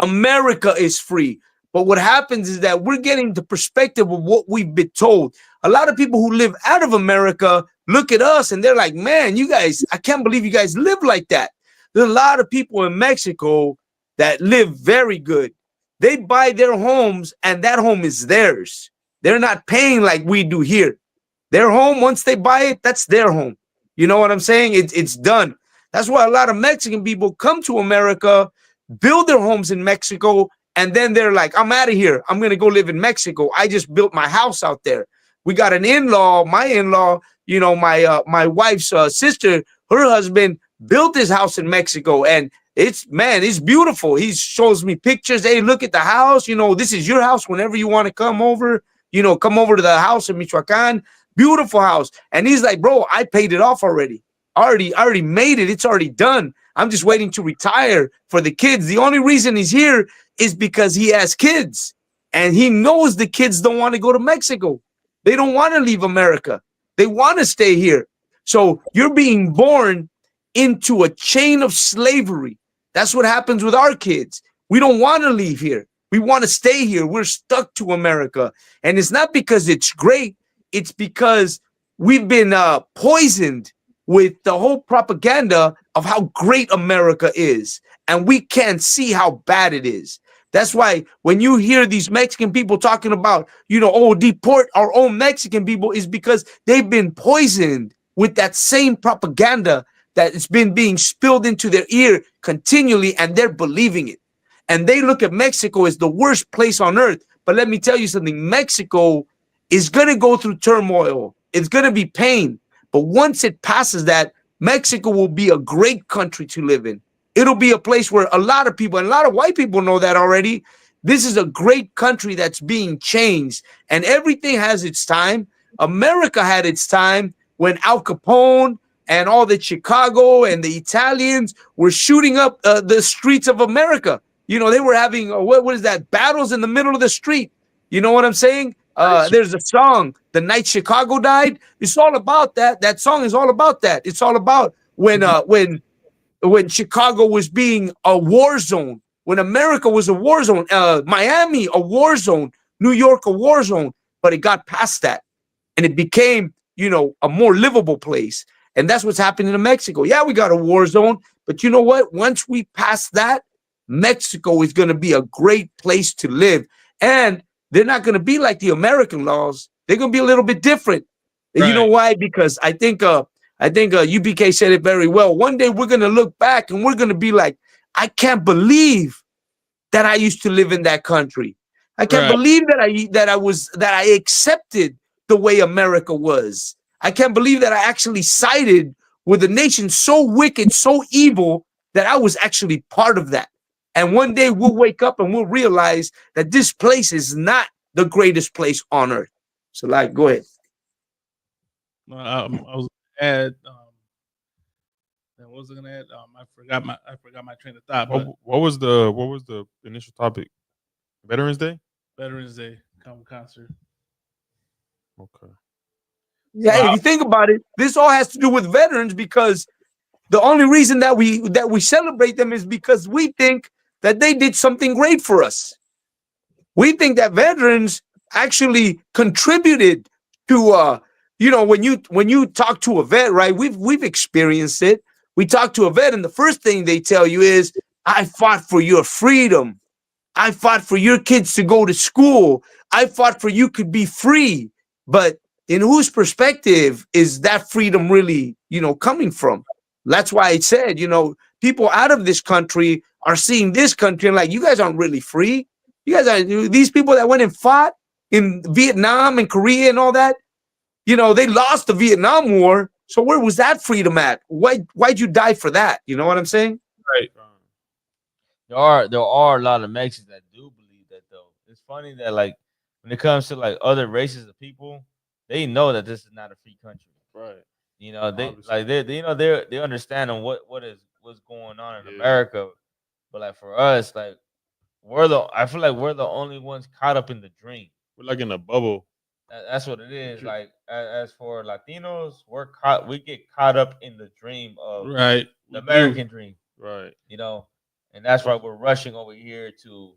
[SPEAKER 5] America is free. But what happens is that we're getting the perspective of what we've been told. A lot of people who live out of America look at us and they're like, man, you guys, I can't believe you guys live like that. There's a lot of people in Mexico that live very good. They buy their homes and that home is theirs. They're not paying like we do here. Their home, once they buy it, that's their home. You know what I'm saying? It's done. That's why a lot of Mexican people come to America, build their homes in Mexico, and then they're like, I'm out of here. I'm going to go live in Mexico. I just built my house out there. We got an in-law, my in-law, you know, my wife's sister, her husband built his house in Mexico. And it's beautiful. He shows me pictures. Hey, look at the house. You know, this is your house whenever you want to come over. You know, come over to the house in Michoacan. Beautiful house. And he's like, bro, I paid it off already. I already made it. It's already done. I'm just waiting to retire for the kids. The only reason he's here is because he has kids. And he knows the kids don't want to go to Mexico. They don't want to leave America. They want to stay here. So you're being born into a chain of slavery. That's what happens with our kids. We don't want to leave here. We want to stay here. We're stuck to America. And it's not because it's great. It's because we've been poisoned with the whole propaganda of how great America is. And we can't see how bad it is. That's why when you hear these Mexican people talking about, you know, oh, deport our own Mexican people, is because they've been poisoned with that same propaganda that it's been being spilled into their ear continually, and they're believing it. And they look at Mexico as the worst place on earth. But let me tell you something, Mexico is going to go through turmoil. It's going to be pain. But once it passes that, Mexico will be a great country to live in. It'll be a place where a lot of people, and a lot of white people know that already. This is a great country that's being changed, and everything has its time. America had its time when Al Capone and all the Chicago and the Italians were shooting up the streets of America. You know, they were having, what is that, battles in the middle of the street. You know what I'm saying? There's a song, The Night Chicago Died. It's all about that. That song is all about that. It's all about when Chicago was being a war zone, when America was a war zone, Miami, a war zone, New York, a war zone, but it got past that and it became, you know, a more livable place. And that's what's happening in Mexico. Yeah, we got a war zone, but you know what? Once we pass that, Mexico is going to be a great place to live. And they're not going to be like the American laws. They're going to be a little bit different. Right. You know why? Because I think UBK said it very well. One day we're going to look back and we're going to be like, I can't believe that I used to live in that country. I can't believe that I accepted the way America was. I can't believe that I actually sided with a nation so wicked, so evil, that I was actually part of that. And one day we'll wake up and we'll realize that this place is not the greatest place on earth. So, like, go ahead.
[SPEAKER 8] I was add. What was I gonna add? I forgot my train of thought.
[SPEAKER 9] What was the initial topic? Veterans Day.
[SPEAKER 8] Veterans Day concert.
[SPEAKER 9] Okay.
[SPEAKER 5] Yeah, if you think about it, this all has to do with veterans, because the only reason that we celebrate them is because we think that they did something great for us. We think that veterans actually contributed to you know, when you talk to a vet, right? We've experienced it. We talk to a vet, and the first thing they tell you is, I fought for your freedom. I fought for your kids to go to school. I fought for you could be free. But in whose perspective is that freedom really, coming from? That's why I said, people out of this country are seeing this country and like, you guys aren't really free. You guys are these people that went and fought in Vietnam and Korea and all that. They lost the Vietnam War. So where was that freedom at? Why'd you die for that? You know what I'm saying?
[SPEAKER 7] Right. There are a lot of Mexicans that do believe that though. It's funny that like when it comes to like other races of people, they know that this is not a free country.
[SPEAKER 9] Right.
[SPEAKER 7] They
[SPEAKER 9] Obviously.
[SPEAKER 7] like they understand on what's going on in America. But like for us, like I feel like we're the only ones caught up in the dream.
[SPEAKER 9] We're like in a bubble.
[SPEAKER 7] That's what it is. Like as for Latinos, we get caught up in the dream of
[SPEAKER 8] Right.
[SPEAKER 7] the American dream.
[SPEAKER 9] Right.
[SPEAKER 7] And that's why we're rushing over here to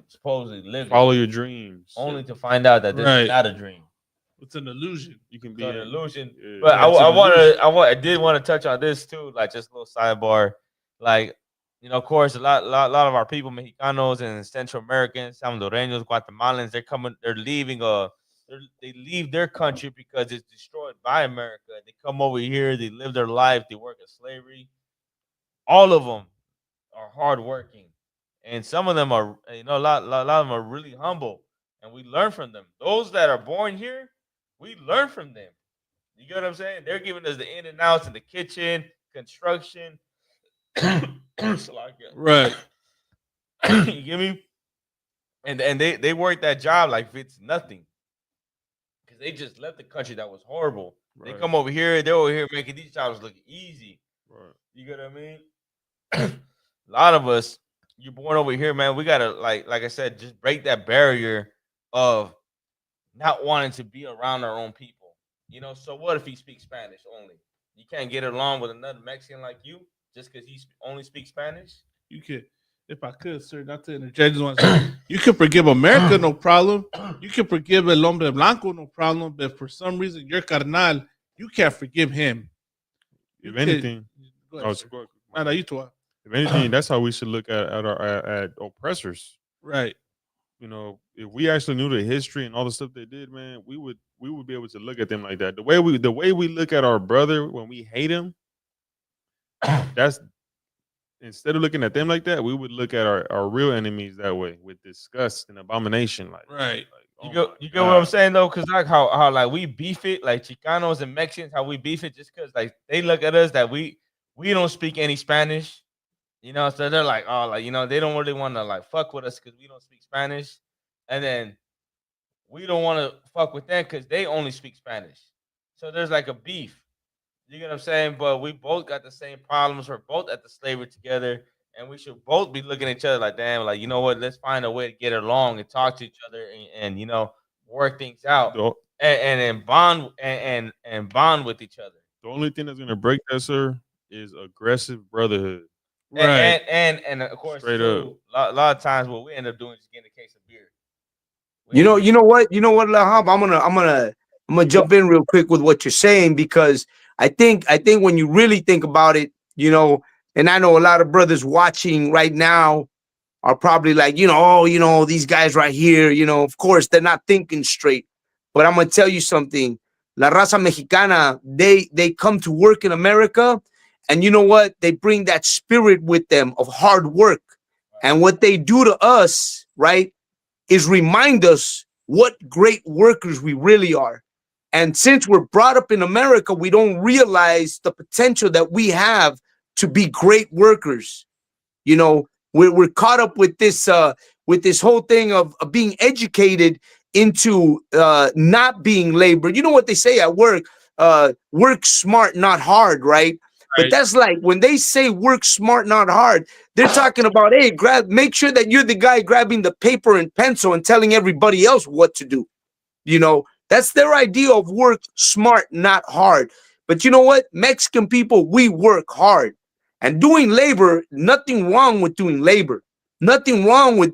[SPEAKER 7] supposedly live
[SPEAKER 9] Follow your dreams.
[SPEAKER 7] only to find out that this is not a dream.
[SPEAKER 8] It's an illusion.
[SPEAKER 9] You can be
[SPEAKER 7] an illusion.
[SPEAKER 9] Yeah.
[SPEAKER 7] But I did want to touch on this too, like just a little sidebar. Like, of course, a lot of our people, Mexicanos and Central Americans, Salvadoreños, Guatemalans, they're leaving they leave their country because it's destroyed by America. They come over here, they live their life, they work in slavery. All of them are hardworking, and some of them are, a lot of them are really humble, and we learn from them. Those that are born here, we learn from them. You get what I'm saying? They're giving us the in and outs in the kitchen, construction.
[SPEAKER 8] Right.
[SPEAKER 7] You get me? And they work that job like it's nothing, because they just left the country that was horrible. They come over here, they're over here making these jobs look easy.
[SPEAKER 9] Right.
[SPEAKER 7] You get what I mean? A lot of us, you're born over here, man. We gotta like I said, just break that barrier of not wanting to be around our own people. So what if he speaks Spanish only? You can't get along with another Mexican like you just because he only speaks Spanish?
[SPEAKER 8] You could, if I could, sir, not to interject, you could forgive America, no problem. You can forgive El Hombre Blanco, no problem. But for some reason, your carnal, you can't forgive him.
[SPEAKER 9] If anything, if anything, that's how we should look at oppressors.
[SPEAKER 8] Right.
[SPEAKER 9] If we actually knew the history and all the stuff they did, man, we would be able to look at them like that. The way we look at our brother when we hate him, that's instead of looking at them like that, we would look at our real enemies that way, with disgust and abomination. Like,
[SPEAKER 8] right.
[SPEAKER 7] You get what I'm saying though, because like how like we beef it, like Chicanos and Mexicans, how we beef it just because like they look at us that we don't speak any Spanish. So they're like, oh, like, they don't really want to like fuck with us because we don't speak Spanish. And then we don't want to fuck with them because they only speak Spanish. So there's like a beef. You get what I'm saying? But we both got the same problems. We're both at the slavery together. And we should both be looking at each other like, damn, like, you know what? Let's find a way to get along and talk to each other and work things out. And bond and bond with each other.
[SPEAKER 9] The only thing that's gonna break that, sir, is aggressive brotherhood.
[SPEAKER 7] Right. And of course,
[SPEAKER 9] straight
[SPEAKER 7] too,
[SPEAKER 9] up.
[SPEAKER 7] a lot of times what we end up doing is getting a case of beer.
[SPEAKER 5] You know what, Lahab, I'm gonna jump in real quick with what you're saying, because I think when you really think about it, and I know a lot of brothers watching right now are probably like, these guys right here, of course they're not thinking straight. But I'm gonna tell you something. La Raza Mexicana, they come to work in America, and you know what? They bring that spirit with them of hard work. And what they do to us, right, is remind us what great workers we really are. And since we're brought up in America, we don't realize the potential that we have to be great workers. We're caught up with this whole thing of being educated into not being labored. You know what they say at work? Work smart, not hard, right? But that's like when they say work smart, not hard, they're talking about, hey, make sure that you're the guy grabbing the paper and pencil and telling everybody else what to do. That's their idea of work smart, not hard. But you know what? Mexican people, we work hard. And doing labor, nothing wrong with doing labor. Nothing wrong with,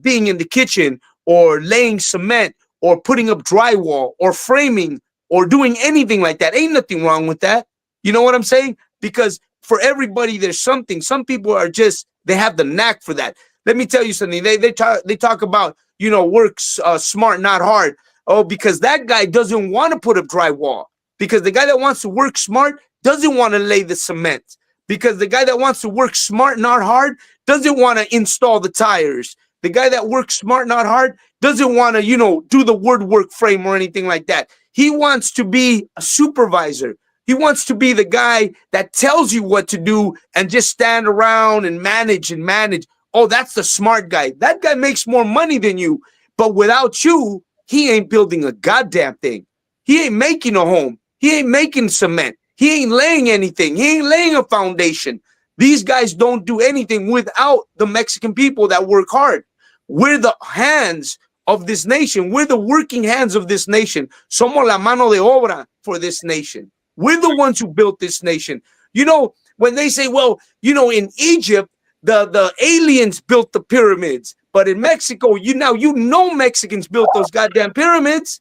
[SPEAKER 5] being in the kitchen or laying cement or putting up drywall or framing or doing anything like that. Ain't nothing wrong with that. You know what I'm saying? Because for everybody, there's something. Some people are they have the knack for that. Let me tell you something. They talk about, work smart, not hard. Oh, because that guy doesn't want to put up drywall. Because the guy that wants to work smart doesn't want to lay the cement. Because the guy that wants to work smart, not hard, doesn't want to install the tires. The guy that works smart, not hard, doesn't want to, do the woodwork frame or anything like that. He wants to be a supervisor. He wants to be the guy that tells you what to do and just stand around and manage and manage. Oh, that's the smart guy. That guy makes more money than you. But without you, he ain't building a goddamn thing. He ain't making a home. He ain't making cement. He ain't laying anything. He ain't laying a foundation. These guys don't do anything without the Mexican people that work hard. We're the hands of this nation. We're the working hands of this nation. Somos la mano de obra for this nation. We're the ones who built this nation. When they say, well, in Egypt, the aliens built the pyramids. But in Mexico, Mexicans built those goddamn pyramids.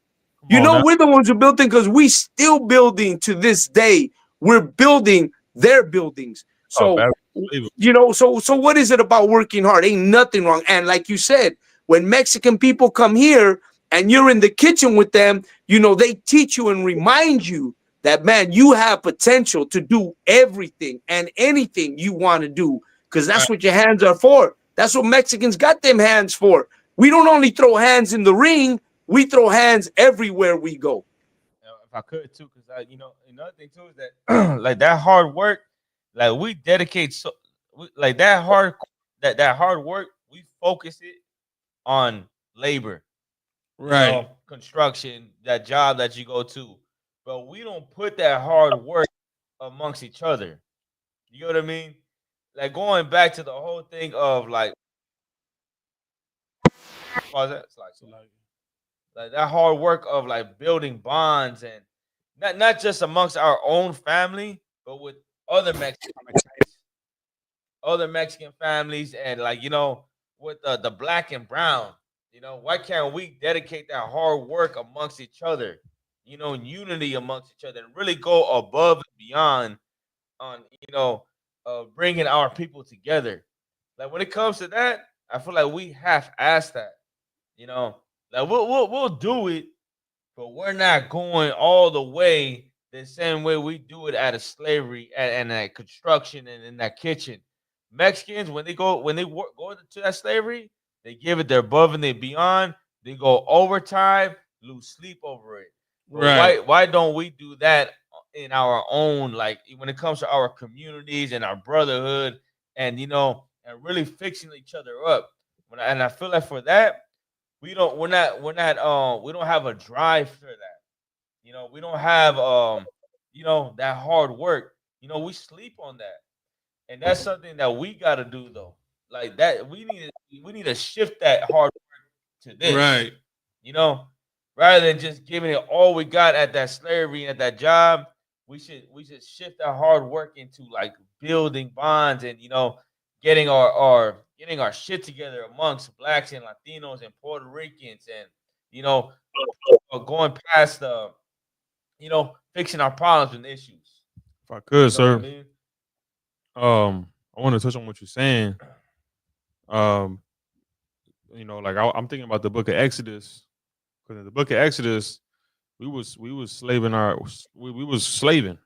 [SPEAKER 5] We're the ones who built them because we still building to this day. We're building their buildings. So, so what is it about working hard? Ain't nothing wrong. And like you said, when Mexican people come here and you're in the kitchen with them, they teach you and remind you that, man, you have potential to do everything and anything you want to do because that's what your hands are for. That's what Mexicans got them hands for. We don't only throw hands in the ring. We throw hands everywhere we go.
[SPEAKER 7] If I could too, because another thing too is that like that hard work, like we dedicate like that hard work, we focus it on labor,
[SPEAKER 8] right?
[SPEAKER 7] Construction, that job that you go to, but we don't put that hard work amongst each other. You know what I mean? Like going back to the whole thing of like that hard work of like building bonds and not just amongst our own family, but with other Mexican families, and like with the black and brown. Why can't we dedicate that hard work amongst each other? Unity amongst each other, and really go above and beyond on bringing our people together. Like when it comes to that, I feel like we half-assed that. Like we'll do it, but we're not going all the way the same way we do it out of slavery and at construction and in that kitchen. Mexicans, when they go to that slavery, they give it their above and they beyond. They go overtime, lose sleep over it. But why don't we do that in our own, like when it comes to our communities and our brotherhood and and really fixing each other up? And I feel like for that, we don't have a drive for that. We don't have that hard work. We sleep on that. And that's something that we got to do though. Like that we need to shift that hard work to this.
[SPEAKER 8] Right.
[SPEAKER 7] Rather than just giving it all we got at that slavery and at that job, we should shift that hard work into like building bonds and getting our shit together amongst blacks and Latinos and Puerto Ricans and going past the fixing our problems and issues.
[SPEAKER 9] If I could, sir.
[SPEAKER 7] I mean?
[SPEAKER 9] I want to touch on what you're saying. Like I'm thinking about the book of Exodus. Because in the book of Exodus, we was slaving we was slaving.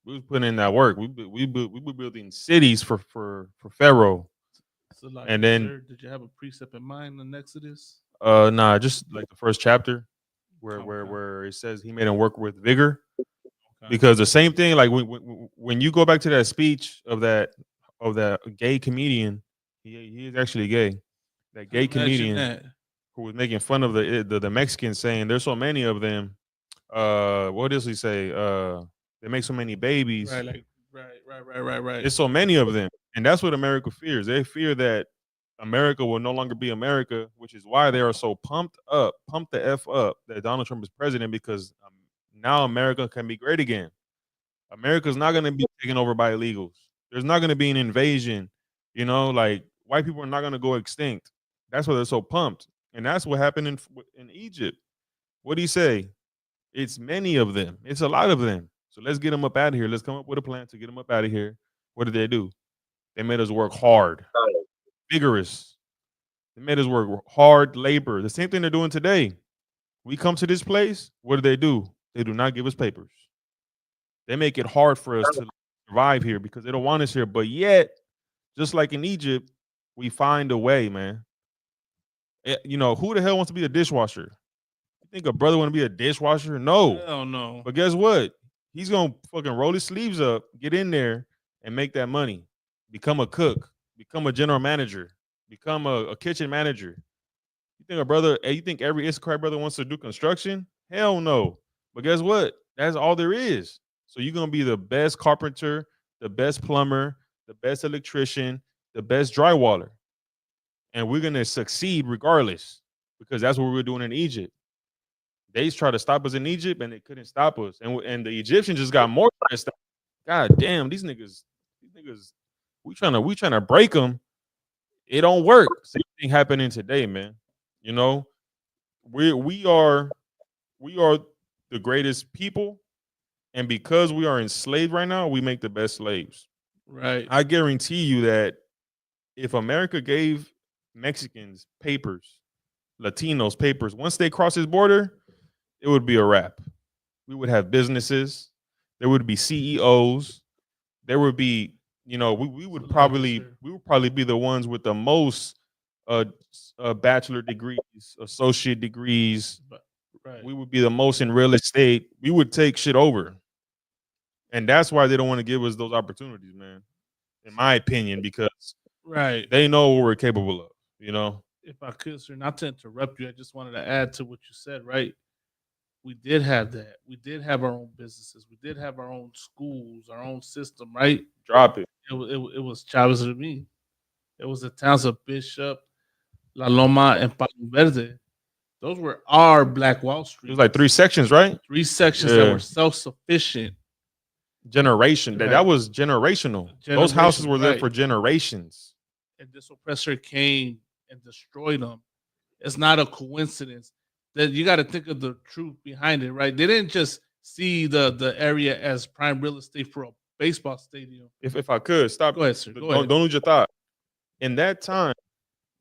[SPEAKER 9] We was putting in that work. We were building cities for Pharaoh.
[SPEAKER 8] So like,
[SPEAKER 9] and then
[SPEAKER 8] did you have a precept in mind in Exodus?
[SPEAKER 9] Nah, just like the first chapter where it says he made him work with vigor. Okay. Because the same thing, like when you go back to that speech of that gay comedian, he is actually gay. That gay comedian who was making fun of the Mexicans, saying there's so many of them. What does he say? They make so many babies.
[SPEAKER 8] Right.
[SPEAKER 9] There's so many of them, and that's what America fears. They fear that America will no longer be America, which is why they are so pumped the F up that Donald Trump is president, because now America can be great again. America's not going to be taken over by illegals. There's not going to be an invasion. Like white people are not going to go extinct. That's why they're so pumped. And that's what happened in Egypt. What did he say? It's many of them. It's a lot of them. So let's get them up out of here. Let's come up with a plan to get them up out of here. What did they do? They made us work hard, vigorous. They made us work hard labor. The same thing they're doing today. We come to this place. What do? They do not give us papers. They make it hard for us to survive here because they don't want us here. But yet, just like in Egypt, we find a way, man. You know, who the hell wants to be a dishwasher? You think a brother want to be a dishwasher? No.
[SPEAKER 8] Hell no.
[SPEAKER 9] But guess what? He's gonna fucking roll his sleeves up, get in there, and make that money. Become a cook, become a general manager, become a kitchen manager. You think a brother? You think every Instacart brother wants to do construction? Hell no. But guess what? That's all there is. So you're gonna be the best carpenter, the best plumber, the best electrician, the best drywaller, and we're gonna succeed regardless because that's what we were doing in Egypt. They tried to stop us in Egypt and they couldn't stop us, and the Egyptians just got more stressed out. God damn, these niggas, we trying to break them. It don't work. Same thing happening today, man. You know, we are the greatest people, and because we are enslaved right now, we make the best slaves.
[SPEAKER 8] Right.
[SPEAKER 9] I guarantee you that if America gave Mexicans papers, Latinos papers, once they cross this border, it would be a wrap. We would have businesses. There would be CEOs. There would be, you know, we would probably be the ones with the most bachelor degrees, associate degrees.
[SPEAKER 8] Right.
[SPEAKER 9] We would be the most in real estate. We would take shit over. And that's why they don't want to give us those opportunities, man. In my opinion, because
[SPEAKER 8] right,
[SPEAKER 9] they know what we're capable of, you know.
[SPEAKER 8] If I could, sir, not to interrupt you, I just wanted to add to what you said, right? We did have that. We did have our own businesses. We did have our own schools, our own system, right?
[SPEAKER 9] Drop it.
[SPEAKER 8] It was Chavez Ravine. It was the towns of Bishop, La Loma, and Palo Verde. Those were our Black Wall Street.
[SPEAKER 9] It was like 3 sections, right?
[SPEAKER 8] 3 sections that were self-sufficient.
[SPEAKER 9] Generation. That was generational. Those houses were there for generations.
[SPEAKER 8] And this oppressor came and destroyed them. It's not a coincidence. That you got to think of the truth behind it, right? They didn't just see the area as prime real estate for a baseball stadium.
[SPEAKER 9] If I could stop,
[SPEAKER 8] go ahead, sir.
[SPEAKER 9] Don't lose your thought. In that time,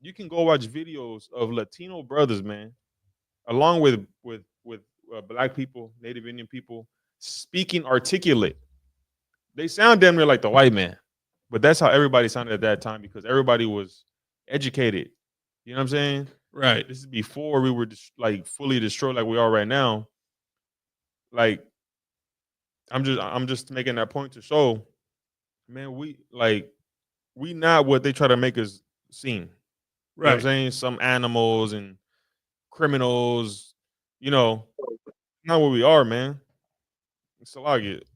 [SPEAKER 9] you can go watch videos of Latino brothers, man, along with Black people, Native Indian people, speaking articulate. They sound damn near like the white man, but that's how everybody sounded at that time because everybody was educated. You know what I'm saying?
[SPEAKER 8] Right.
[SPEAKER 9] This is before we were like fully destroyed like we are right now. Like, I'm just making that point to show, man, we not what they try to make us seem. Right. You know what I'm saying? Some animals and criminals, you know, not what we are, man. It's a lot of it.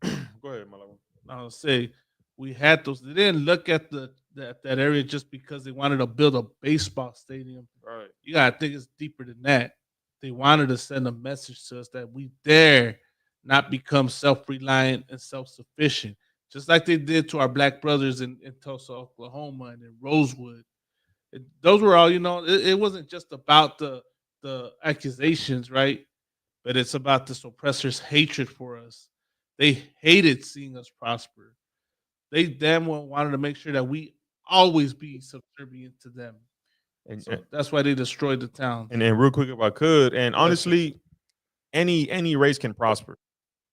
[SPEAKER 9] Go ahead, my love.
[SPEAKER 8] I'll say we had those. They didn't look at that area just because they wanted to build a baseball stadium.
[SPEAKER 9] Right.
[SPEAKER 8] You gotta think it's deeper than that. They wanted to send a message to us that we dare not become self-reliant and self-sufficient, just like they did to our Black brothers in Tulsa, Oklahoma, and in Rosewood. Those were all, you know. It wasn't just about the accusations, right? But it's about this oppressor's hatred for us. They hated seeing us prosper. They damn well wanted to make sure that we always be subservient to them. And so that's why they destroyed the town.
[SPEAKER 9] And then real quick, if I could, and honestly, any race can prosper.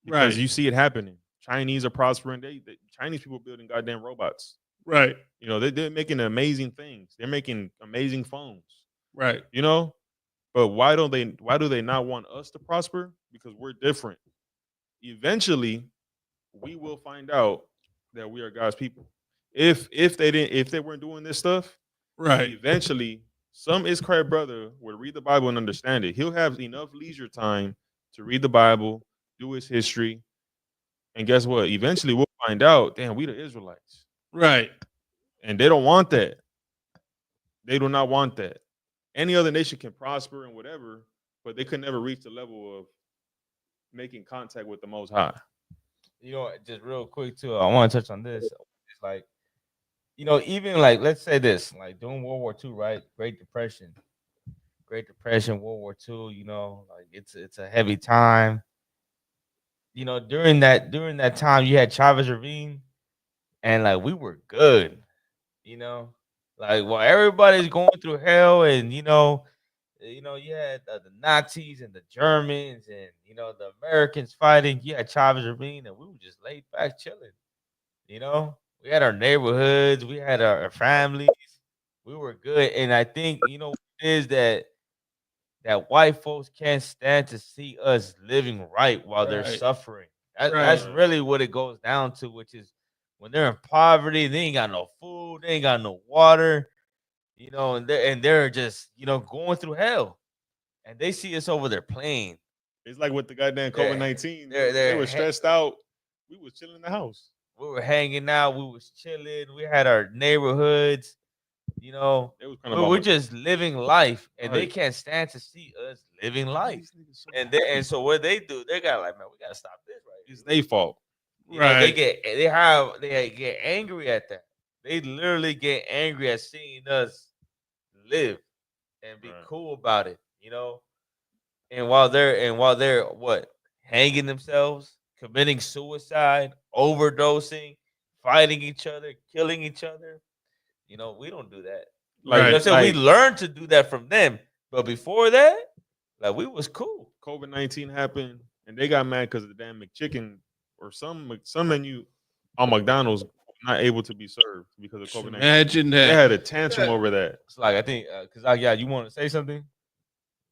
[SPEAKER 9] Because you see it happening. Chinese are prospering. The Chinese people building goddamn robots.
[SPEAKER 8] Right.
[SPEAKER 9] You know, they're making amazing things. They're making amazing phones.
[SPEAKER 8] Right.
[SPEAKER 9] You know? But why do they not want us to prosper? Because we're different. Eventually, we will find out that we are God's people. If they weren't doing this stuff,
[SPEAKER 8] right?
[SPEAKER 9] Eventually, some Israelite brother would read the Bible and understand it. He'll have enough leisure time to read the Bible, do his history, and guess what? Eventually, we'll find out. Damn, we the Israelites,
[SPEAKER 8] right?
[SPEAKER 9] And they don't want that. They do not want that. Any other nation can prosper and whatever, but they could never reach the level of making contact with the Most High.
[SPEAKER 7] You know, just real quick too, I want to touch on this. It's like, you know, even like, let's say this, like during World War II, right? Great Depression, World War II. You know, like it's a heavy time. You know, during that time, you had Chavez Ravine, and like we were good. You know, like while everybody's going through hell, and you know, You know, you had the Nazis and the Germans and, you know, the Americans fighting. You had Chavez Ravine, and we were just laid back chilling. You know, we had our neighborhoods, we had our families, we were good. And I think, you know, is that white folks can't stand to see us living right while they're
[SPEAKER 8] Right.
[SPEAKER 7] suffering.
[SPEAKER 8] Right.
[SPEAKER 7] That's really what it goes down to, which is when they're in poverty, they ain't got no food, they ain't got no water, you know, and they're just, you know, going through hell. And they see us over there playing.
[SPEAKER 9] It's like with the goddamn
[SPEAKER 7] They're-
[SPEAKER 9] COVID-19.
[SPEAKER 7] they're-
[SPEAKER 9] They were
[SPEAKER 7] they're-
[SPEAKER 9] stressed out. We was chilling in the house.
[SPEAKER 7] We were hanging out, we was chilling, we had our neighborhoods, you know.
[SPEAKER 9] It was kind of
[SPEAKER 7] We're just living life, and they
[SPEAKER 9] Right.
[SPEAKER 7] can't stand to see us living life. And so what they do, they got like, man, we gotta stop this right.
[SPEAKER 9] It's their fault.
[SPEAKER 7] You know,
[SPEAKER 8] Right.
[SPEAKER 7] they get angry at that. They literally get angry at seeing us live and be cool about it, you know. And while they're what, hanging themselves, committing suicide, overdosing, fighting each other, killing each other, you know, we don't do that. Like, you know what I'm saying? We learned to do that from them, but before that, like, we was cool.
[SPEAKER 9] COVID-19 happened, and they got mad because of the damn McChicken or some menu on McDonald's not able to be served because of COVID-19.
[SPEAKER 8] Imagine that.
[SPEAKER 9] They had a tantrum over that.
[SPEAKER 7] It's like, I think, because yeah, you want to say something?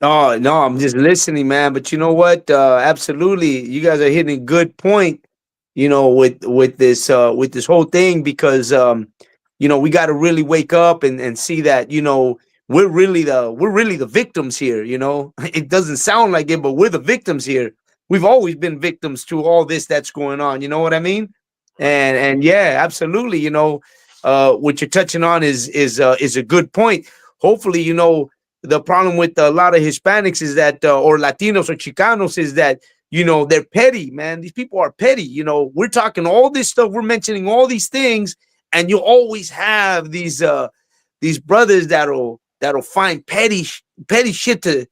[SPEAKER 5] No, no, I'm just listening, man. But you know what? Absolutely, you guys are hitting a good point. You know, with this whole thing, because you know, we got to really wake up and see that, you know, we're really the victims here. You know, it doesn't sound like it, but we're the victims here. We've always been victims to all this that's going on. You know what I mean? And yeah, absolutely. You know, what you're touching on is a good point. Hopefully, you know, the problem with a lot of Hispanics is that, or Latinos or Chicanos, is that, you know, they're petty, man. These people are petty. You know, we're talking all this stuff, we're mentioning all these things, and you always have these brothers that'll find petty shit to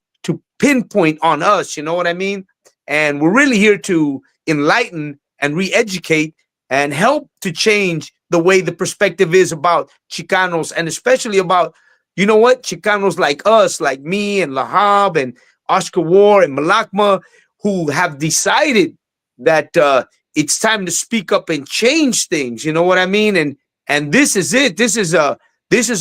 [SPEAKER 5] pinpoint on us. You know what I mean? And we're really here to enlighten and re-educate and help to change the way the perspective is about Chicanos, and especially about, you know what, Chicanos like us, like me and Lahab and Oscar War and Malakma, who have decided that it's time to speak up and change things. You know what I mean? And this is it. This is a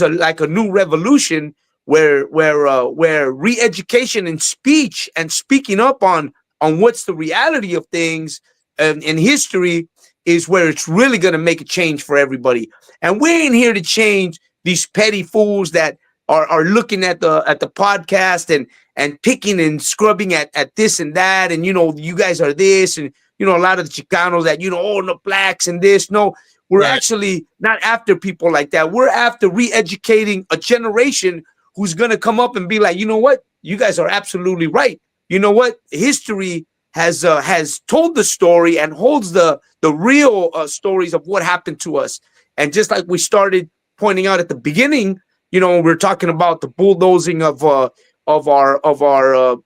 [SPEAKER 5] like a new revolution where re-education and speech and speaking up on what's the reality of things in history is where it's really going to make a change for everybody. And we ain't here to change these petty fools that are looking at the podcast and picking and scrubbing at this and that, and, you know, you guys are this, and, you know, a lot of the Chicanos that, you know, oh, the blacks and this. No, we're actually not after people like that. We're after re-educating a generation who's gonna come up and be like, you know what, you guys are absolutely right. You know what, history has told the story and holds the real stories of what happened to us. And just like we started pointing out at the beginning, you know, we're talking about the bulldozing of our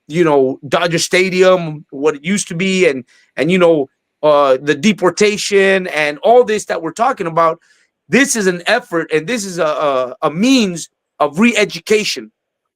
[SPEAKER 5] you know, Dodger Stadium, what it used to be, and you know, the deportation and all this that we're talking about. This is an effort, and this is a means of re-education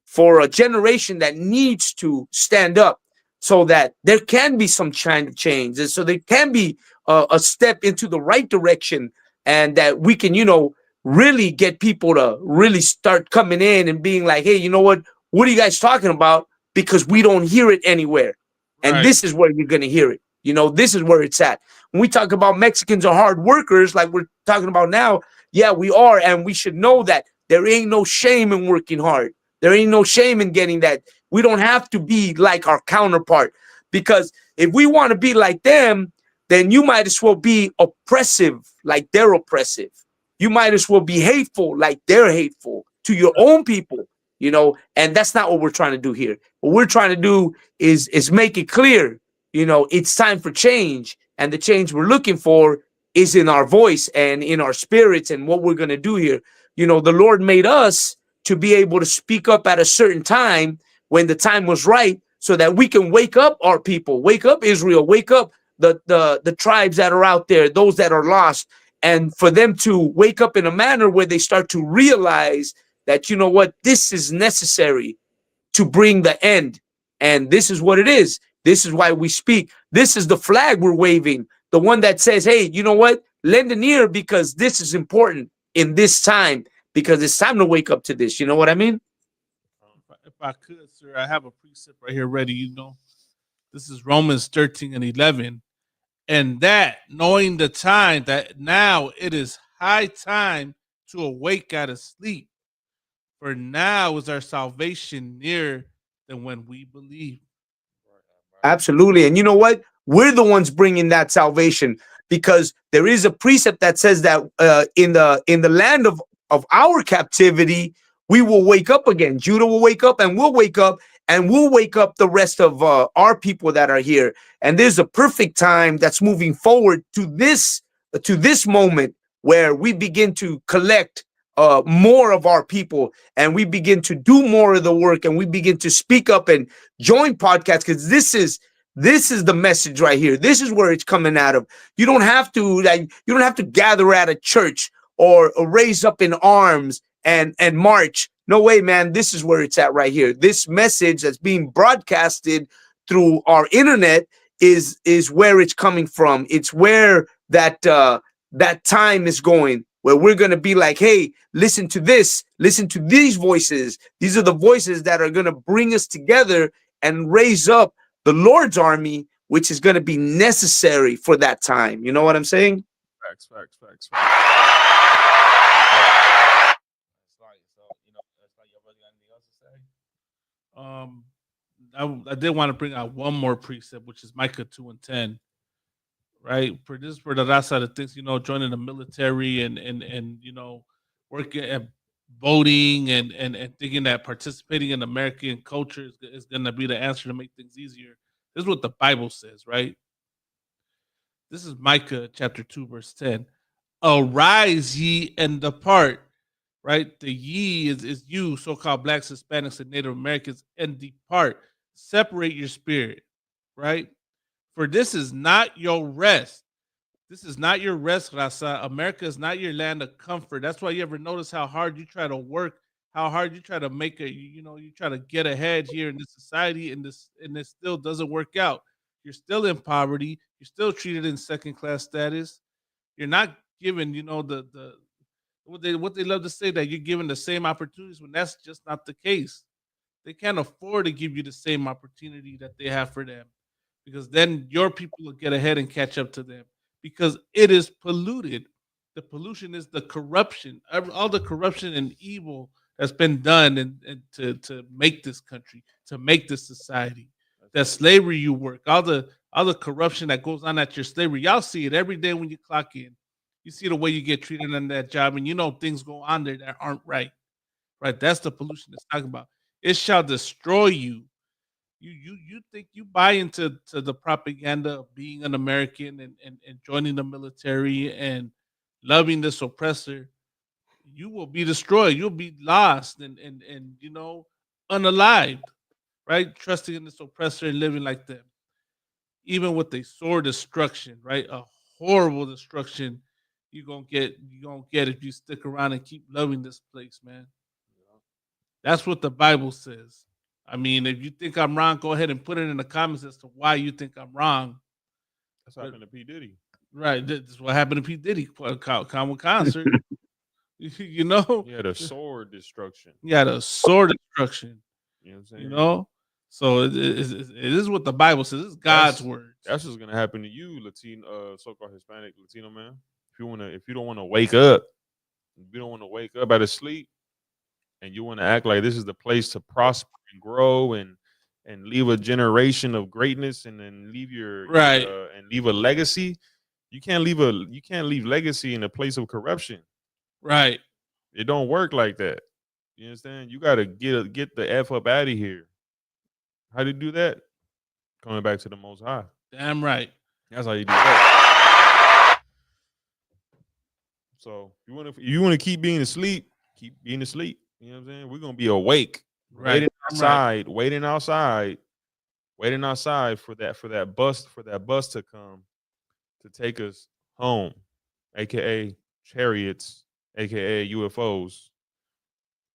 [SPEAKER 5] for a generation that needs to stand up, so that there can be some change, and so there can be a step into the right direction, and that we can, you know, really get people to really start coming in and being like, hey, you know what are you guys talking about? Because we don't hear it anywhere. And this is where you're going to hear it. You know, this is where it's at. When we talk about Mexicans are hard workers, like we're talking about now, yeah, we are. And we should know that there ain't no shame in working hard. There ain't no shame in getting that. We don't have to be like our counterpart, because if we want to be like them, then you might as well be oppressive like they're oppressive. You might as well be hateful like they're hateful to your own people, you know, and that's not what we're trying to do here. What we're trying to do is make it clear, you know, it's time for change, and the change we're looking for is in our voice and in our spirits and what we're going to do here. You know, the Lord made us to be able to speak up at a certain time when the time was right, so that we can wake up our people, wake up Israel, wake up the tribes that are out there, those that are lost, and for them to wake up in a manner where they start to realize that, you know what, this is necessary. to bring the end. And this is what it is. This is why we speak. This is the flag we're waving. The one that says, hey, you know what? Lend an ear because this is important in this time, because it's time to wake up to this. You know what I mean?
[SPEAKER 8] If I could, sir, I have a precept right here ready. You know, this is Romans 13 and 11. And that, knowing the time, that now it is high time to awake out of sleep. For now is our salvation nearer than when we believe.
[SPEAKER 5] Absolutely. And you know what? We're the ones bringing that salvation, because there is a precept that says that in the land of our captivity, we will wake up again. Judah will wake up, and we'll wake up, and we'll wake up the rest of our people that are here. And there's a perfect time that's moving forward to this moment where we begin to collect more of our people, and we begin to do more of the work, and we begin to speak up and join podcasts, because this is the message right here. This is where it's coming out of. You don't have to gather at a church or raise up in arms and march. No way, man. This is where it's at right here. This message that's being broadcasted through our internet is where it's coming from. It's where that time is going, where we're going to be like, hey, listen to this, listen to these voices. These are the voices that are going to bring us together and raise up the Lord's army, which is going to be necessary for that time. You know what I'm saying?
[SPEAKER 9] Facts.
[SPEAKER 8] I did want to bring out one more precept, which is Micah 2 and 10. Right, for the last side of things, you know, joining the military and you know, working at voting and thinking that participating in American culture is going to be the answer to make things easier. This is what the Bible says, right? This is Micah chapter 2, verse 10. Arise ye and depart, right? The ye is you, so-called blacks, Hispanics, and Native Americans, and depart. Separate your spirit, right? For this is not your rest. This is not your rest, Raza. America is not your land of comfort. That's why you ever notice how hard you try to work, how hard you try to make you try to get ahead here in this society, and this still doesn't work out. You're still in poverty. You're still treated in second class status. You're not given, you know, the what they love to say, that you're given the same opportunities, when that's just not the case. They can't afford to give you the same opportunity that they have for them, because then your people will get ahead and catch up to them, because it is polluted. The pollution is the corruption, all the corruption and evil that's been done and to make this country, to make this society. That slavery you work, all the corruption that goes on at your slavery. Y'all see it every day when you clock in. You see the way you get treated on that job, and you know things go on there that aren't right. Right? That's the pollution it's talking about. It shall destroy you. You think you buy into the propaganda of being an American and joining the military and loving this oppressor, you will be destroyed. You'll be lost and you know, unalived, right? Trusting in this oppressor and living like them. Even with a sore destruction, right? A horrible destruction you gonna get if you stick around and keep loving this place, man. That's what the Bible says. I mean, if you think I'm wrong, go ahead and put it in the comments as to why you think I'm wrong.
[SPEAKER 9] That's what happened to P. Diddy.
[SPEAKER 8] Right. This is what happened to P. Diddy concert. You know?
[SPEAKER 9] He had a sword destruction.
[SPEAKER 8] He had a sword destruction.
[SPEAKER 9] You know what I'm saying?
[SPEAKER 8] You know? So it is what the Bible says. It's God's word.
[SPEAKER 9] That's what's gonna happen to you, Latino, so-called Hispanic Latino man. If you don't want to wake up, if you don't want to wake up out of sleep, and you want to act like this is the place to prosper and grow and leave a generation of greatness, and then leave
[SPEAKER 8] right
[SPEAKER 9] and leave a legacy. You can't leave legacy in a place of corruption.
[SPEAKER 8] Right.
[SPEAKER 9] It don't work like that. You understand? You got to get the F up out of here. How do you do that? Coming back to the Most High.
[SPEAKER 8] Damn right.
[SPEAKER 9] That's how you do that. So you want to keep being asleep, keep being asleep. You know what I'm saying? We're gonna be awake,
[SPEAKER 8] right,
[SPEAKER 9] waiting outside for that bus to come to take us home, aka chariots, aka UFOs,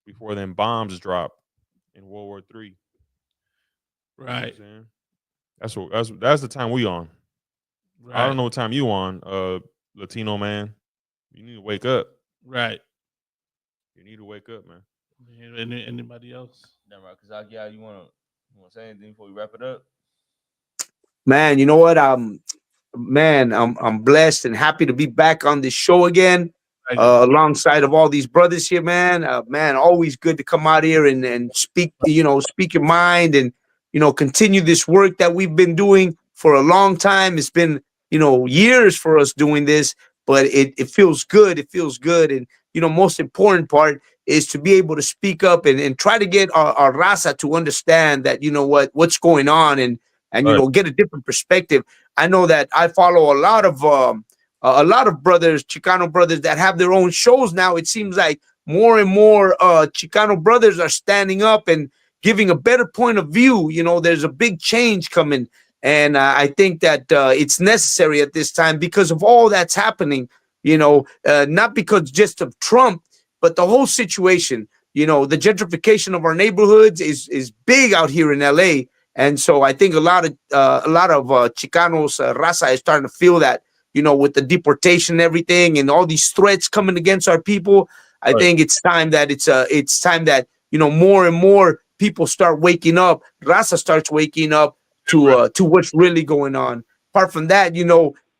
[SPEAKER 9] before then bombs drop in World War III.
[SPEAKER 8] Right.
[SPEAKER 9] You know that's the time we on.
[SPEAKER 8] Right.
[SPEAKER 9] I don't know what time you on, Latino man. You need to wake up.
[SPEAKER 8] Right.
[SPEAKER 9] You need to wake up, man.
[SPEAKER 8] Anybody else?
[SPEAKER 7] Never mind. Kazaki, you want to say anything before we wrap it up?
[SPEAKER 5] Man, you know what? I'm blessed and happy to be back on this show again, alongside of all these brothers here, man. Man, always good to come out here and speak, speak your mind and, continue this work that we've been doing for a long time. It's been, years for us doing this, but it feels good. It feels good. And, most important part is to be able to speak up and try to get our raza to understand that, what's going on and, get a different perspective. I know that I follow a lot of brothers, Chicano brothers that have their own shows now. It seems like more and more Chicano brothers are standing up and giving a better point of view. There's a big change coming, and I think that it's necessary at this time because of all that's happening. Not because just of Trump, but the whole situation. The gentrification of our neighborhoods is big out here in LA. And so I think a lot of Chicanos, raza is starting to feel that, with the deportation and everything and all these threats coming against our people. I think it's time that more and more people start waking up. Raza starts waking up to what's really going on. Apart from that,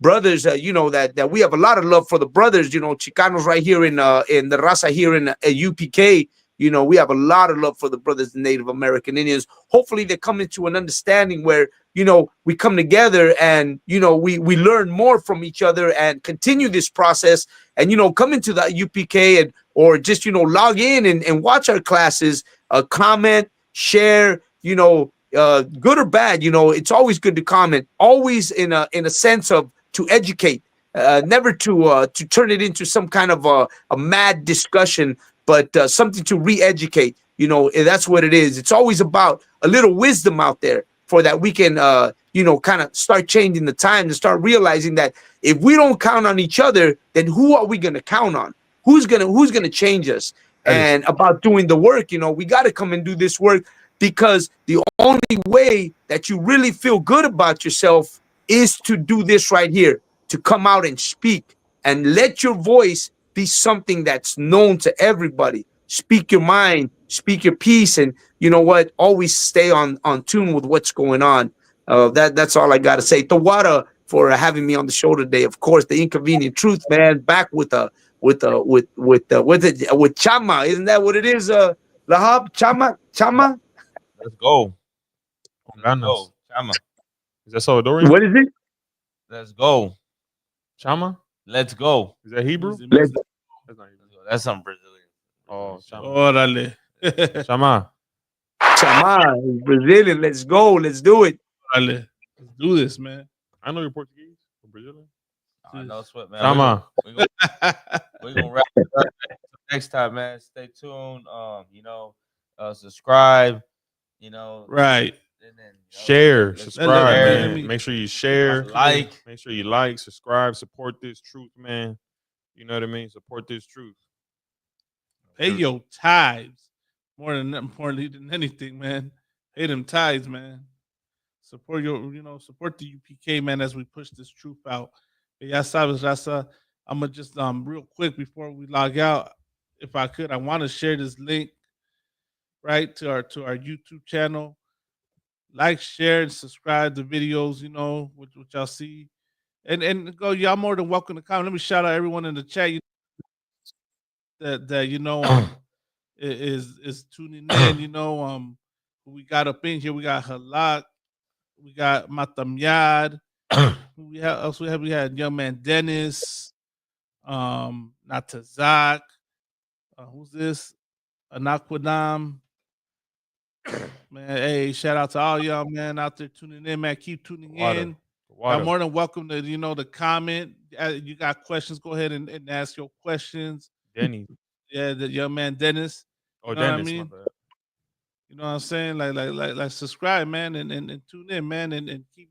[SPEAKER 5] brothers, that we have a lot of love for the brothers. Chicanos right here in the raza here in UPK. We have a lot of love for the brothers and Native American Indians. Hopefully they come into an understanding where, we come together and, we learn more from each other and continue this process and, come into the UPK and, or just, log in and watch our classes, comment, share, good or bad, it's always good to comment, always in a sense of to educate, never to turn it into some kind of a mad discussion, but something to re-educate. That's what it is. It's always about a little wisdom out there for that we can, kind of start changing the time and start realizing that if we don't count on each other, then who are we going to count on? Who's gonna change us? And about doing the work, we got to come and do this work because the only way that you really feel good about yourself is to do this right here, to come out and speak and let your voice be something that's known to everybody. Speak your mind, speak your piece, and always stay on tune with what's going on. That's all I got to say. Tawada for having me on the show today. Of course, the Inconvenient Truth, man, back with Chama. Isn't that what it is? Lahab, Chama.
[SPEAKER 7] Let's go.
[SPEAKER 9] Let's
[SPEAKER 7] go. Chama.
[SPEAKER 9] Is that Salvadorian?
[SPEAKER 5] What is it?
[SPEAKER 7] Let's go.
[SPEAKER 9] Chama?
[SPEAKER 7] Let's go.
[SPEAKER 9] Is that Hebrew?
[SPEAKER 5] Let's
[SPEAKER 9] That's not Hebrew.
[SPEAKER 7] That's some Brazilian.
[SPEAKER 9] Oh, Chama.
[SPEAKER 8] Órale.
[SPEAKER 9] Chama.
[SPEAKER 5] Chama is Brazilian. Let's go. Let's do it.
[SPEAKER 8] Órale. Let's do this, man.
[SPEAKER 9] I know you're Portuguese or Brazilian.
[SPEAKER 7] No sweat, man.
[SPEAKER 9] Chama.
[SPEAKER 7] We're gonna wrap it up next time, man. Stay tuned. Subscribe.
[SPEAKER 8] Right.
[SPEAKER 7] And then,
[SPEAKER 9] Share, subscribe,
[SPEAKER 8] let me-
[SPEAKER 9] make sure you share,
[SPEAKER 7] like.
[SPEAKER 9] make sure you like, subscribe, support this truth, man. You know what I mean? Support this truth.
[SPEAKER 8] Pay your tithes more than anything, man. Pay them tithes, man. Support support the UPK, man, as we push this truth out. Ya sabes, Raza. I'm gonna just real quick before we log out, if I could, I want to share this link right to our YouTube channel. Like, share, and subscribe to videos, which y'all see. And go, y'all more than welcome to comment. Let me shout out everyone in the chat that is tuning in, who we got up in here. We got Halak, we got Matamyad, we had young man Dennis, Natazak, who's this? Anakwadam. Man, hey, shout out to all y'all, man, out there tuning in, man. Keep tuning in. Y'all more than welcome to, to comment. You got questions, go ahead and ask your questions.
[SPEAKER 9] Denny.
[SPEAKER 8] Yeah, the young man Dennis.
[SPEAKER 9] Oh,
[SPEAKER 8] You know what I
[SPEAKER 9] Dennis,
[SPEAKER 8] mean?
[SPEAKER 9] my bad.
[SPEAKER 8] You know what I'm saying? Like subscribe, man, and tune in, man, and keep,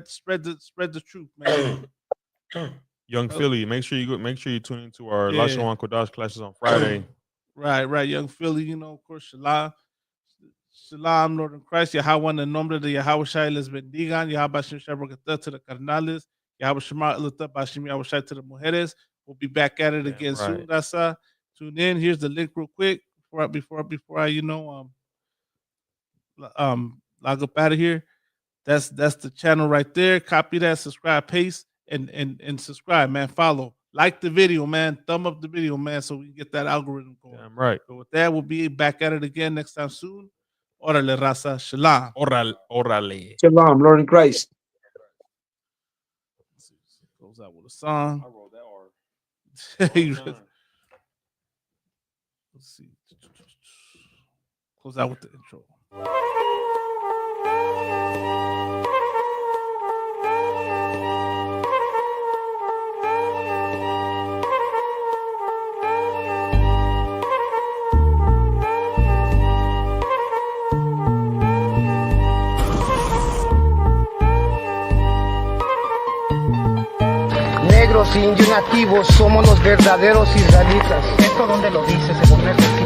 [SPEAKER 8] spread the truth, man.
[SPEAKER 9] Young Philly, make sure you tune into our La Shawan Kodash classes on Friday.
[SPEAKER 8] Right, Young Philly, of course, Shala. Shalom, Lord in Christ. Yahweh, en el nombre de Yahweh Shai les bendigan. Yahweh Shem Shai Barakatah to the carnales. Yahweh Shema Elatah Bashim Yahweh Shai to the mujeres. We'll be back at it again soon. That's tune in. Here's the link real quick before I log up out of here. That's the channel right there. Copy that, subscribe, paste, and subscribe, man. Follow. Like the video, man. Thumb up the video, man, so we can get that algorithm going.
[SPEAKER 9] Damn right.
[SPEAKER 8] So with that, we'll be back at it again next time soon. Órale, raza. Shalom.
[SPEAKER 9] Órale.
[SPEAKER 5] Shalom, Lord in Christ.
[SPEAKER 8] Goes out with a song.
[SPEAKER 9] I wrote that R.
[SPEAKER 8] Let's see. Close out with the intro.
[SPEAKER 13] Negros, indios y nativos somos los verdaderos israelitas. ¿Esto dónde lo dice?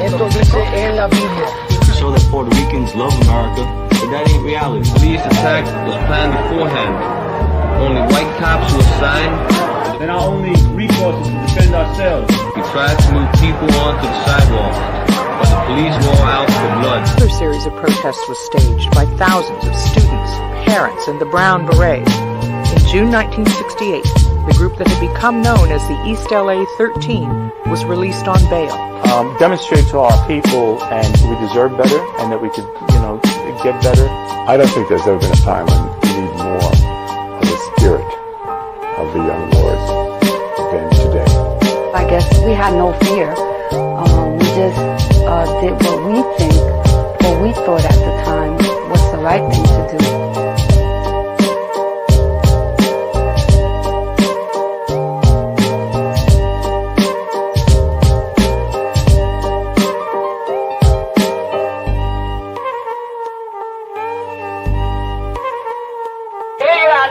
[SPEAKER 13] Esto dice en la Biblia.
[SPEAKER 14] Show that Puerto Ricans love America, but that ain't reality. Police attack was planned beforehand. Only white cops were assigned.
[SPEAKER 15] Then our only recourse is to defend ourselves.
[SPEAKER 14] We tried to move people onto the sidewalk, but the police were all out for blood.
[SPEAKER 16] Another series of protests was staged by thousands of students, parents, and the Brown Berets. In June 1968, the group that had become known as the East LA 13 was released on bail.
[SPEAKER 17] Demonstrate to our people and we deserve better and that we could, get better.
[SPEAKER 18] I don't think there's ever been a time when we need more of the spirit of the young lords than today.
[SPEAKER 19] I guess we had no fear. We just did what we thought at the time was the right thing to do.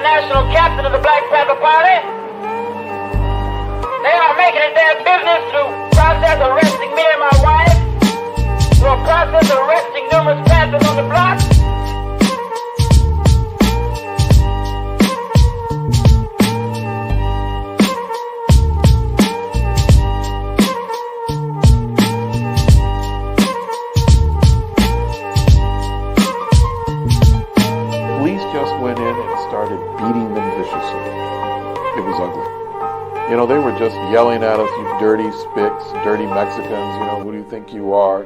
[SPEAKER 13] National captain of the Black Panther Party. They are making it their business to process arresting me and my wife, to a process of arresting numerous Panthers on the block.
[SPEAKER 18] Police just went in and started beating them viciously. It was ugly. They were just yelling at us, you dirty spicks, dirty Mexicans, who do you think you are?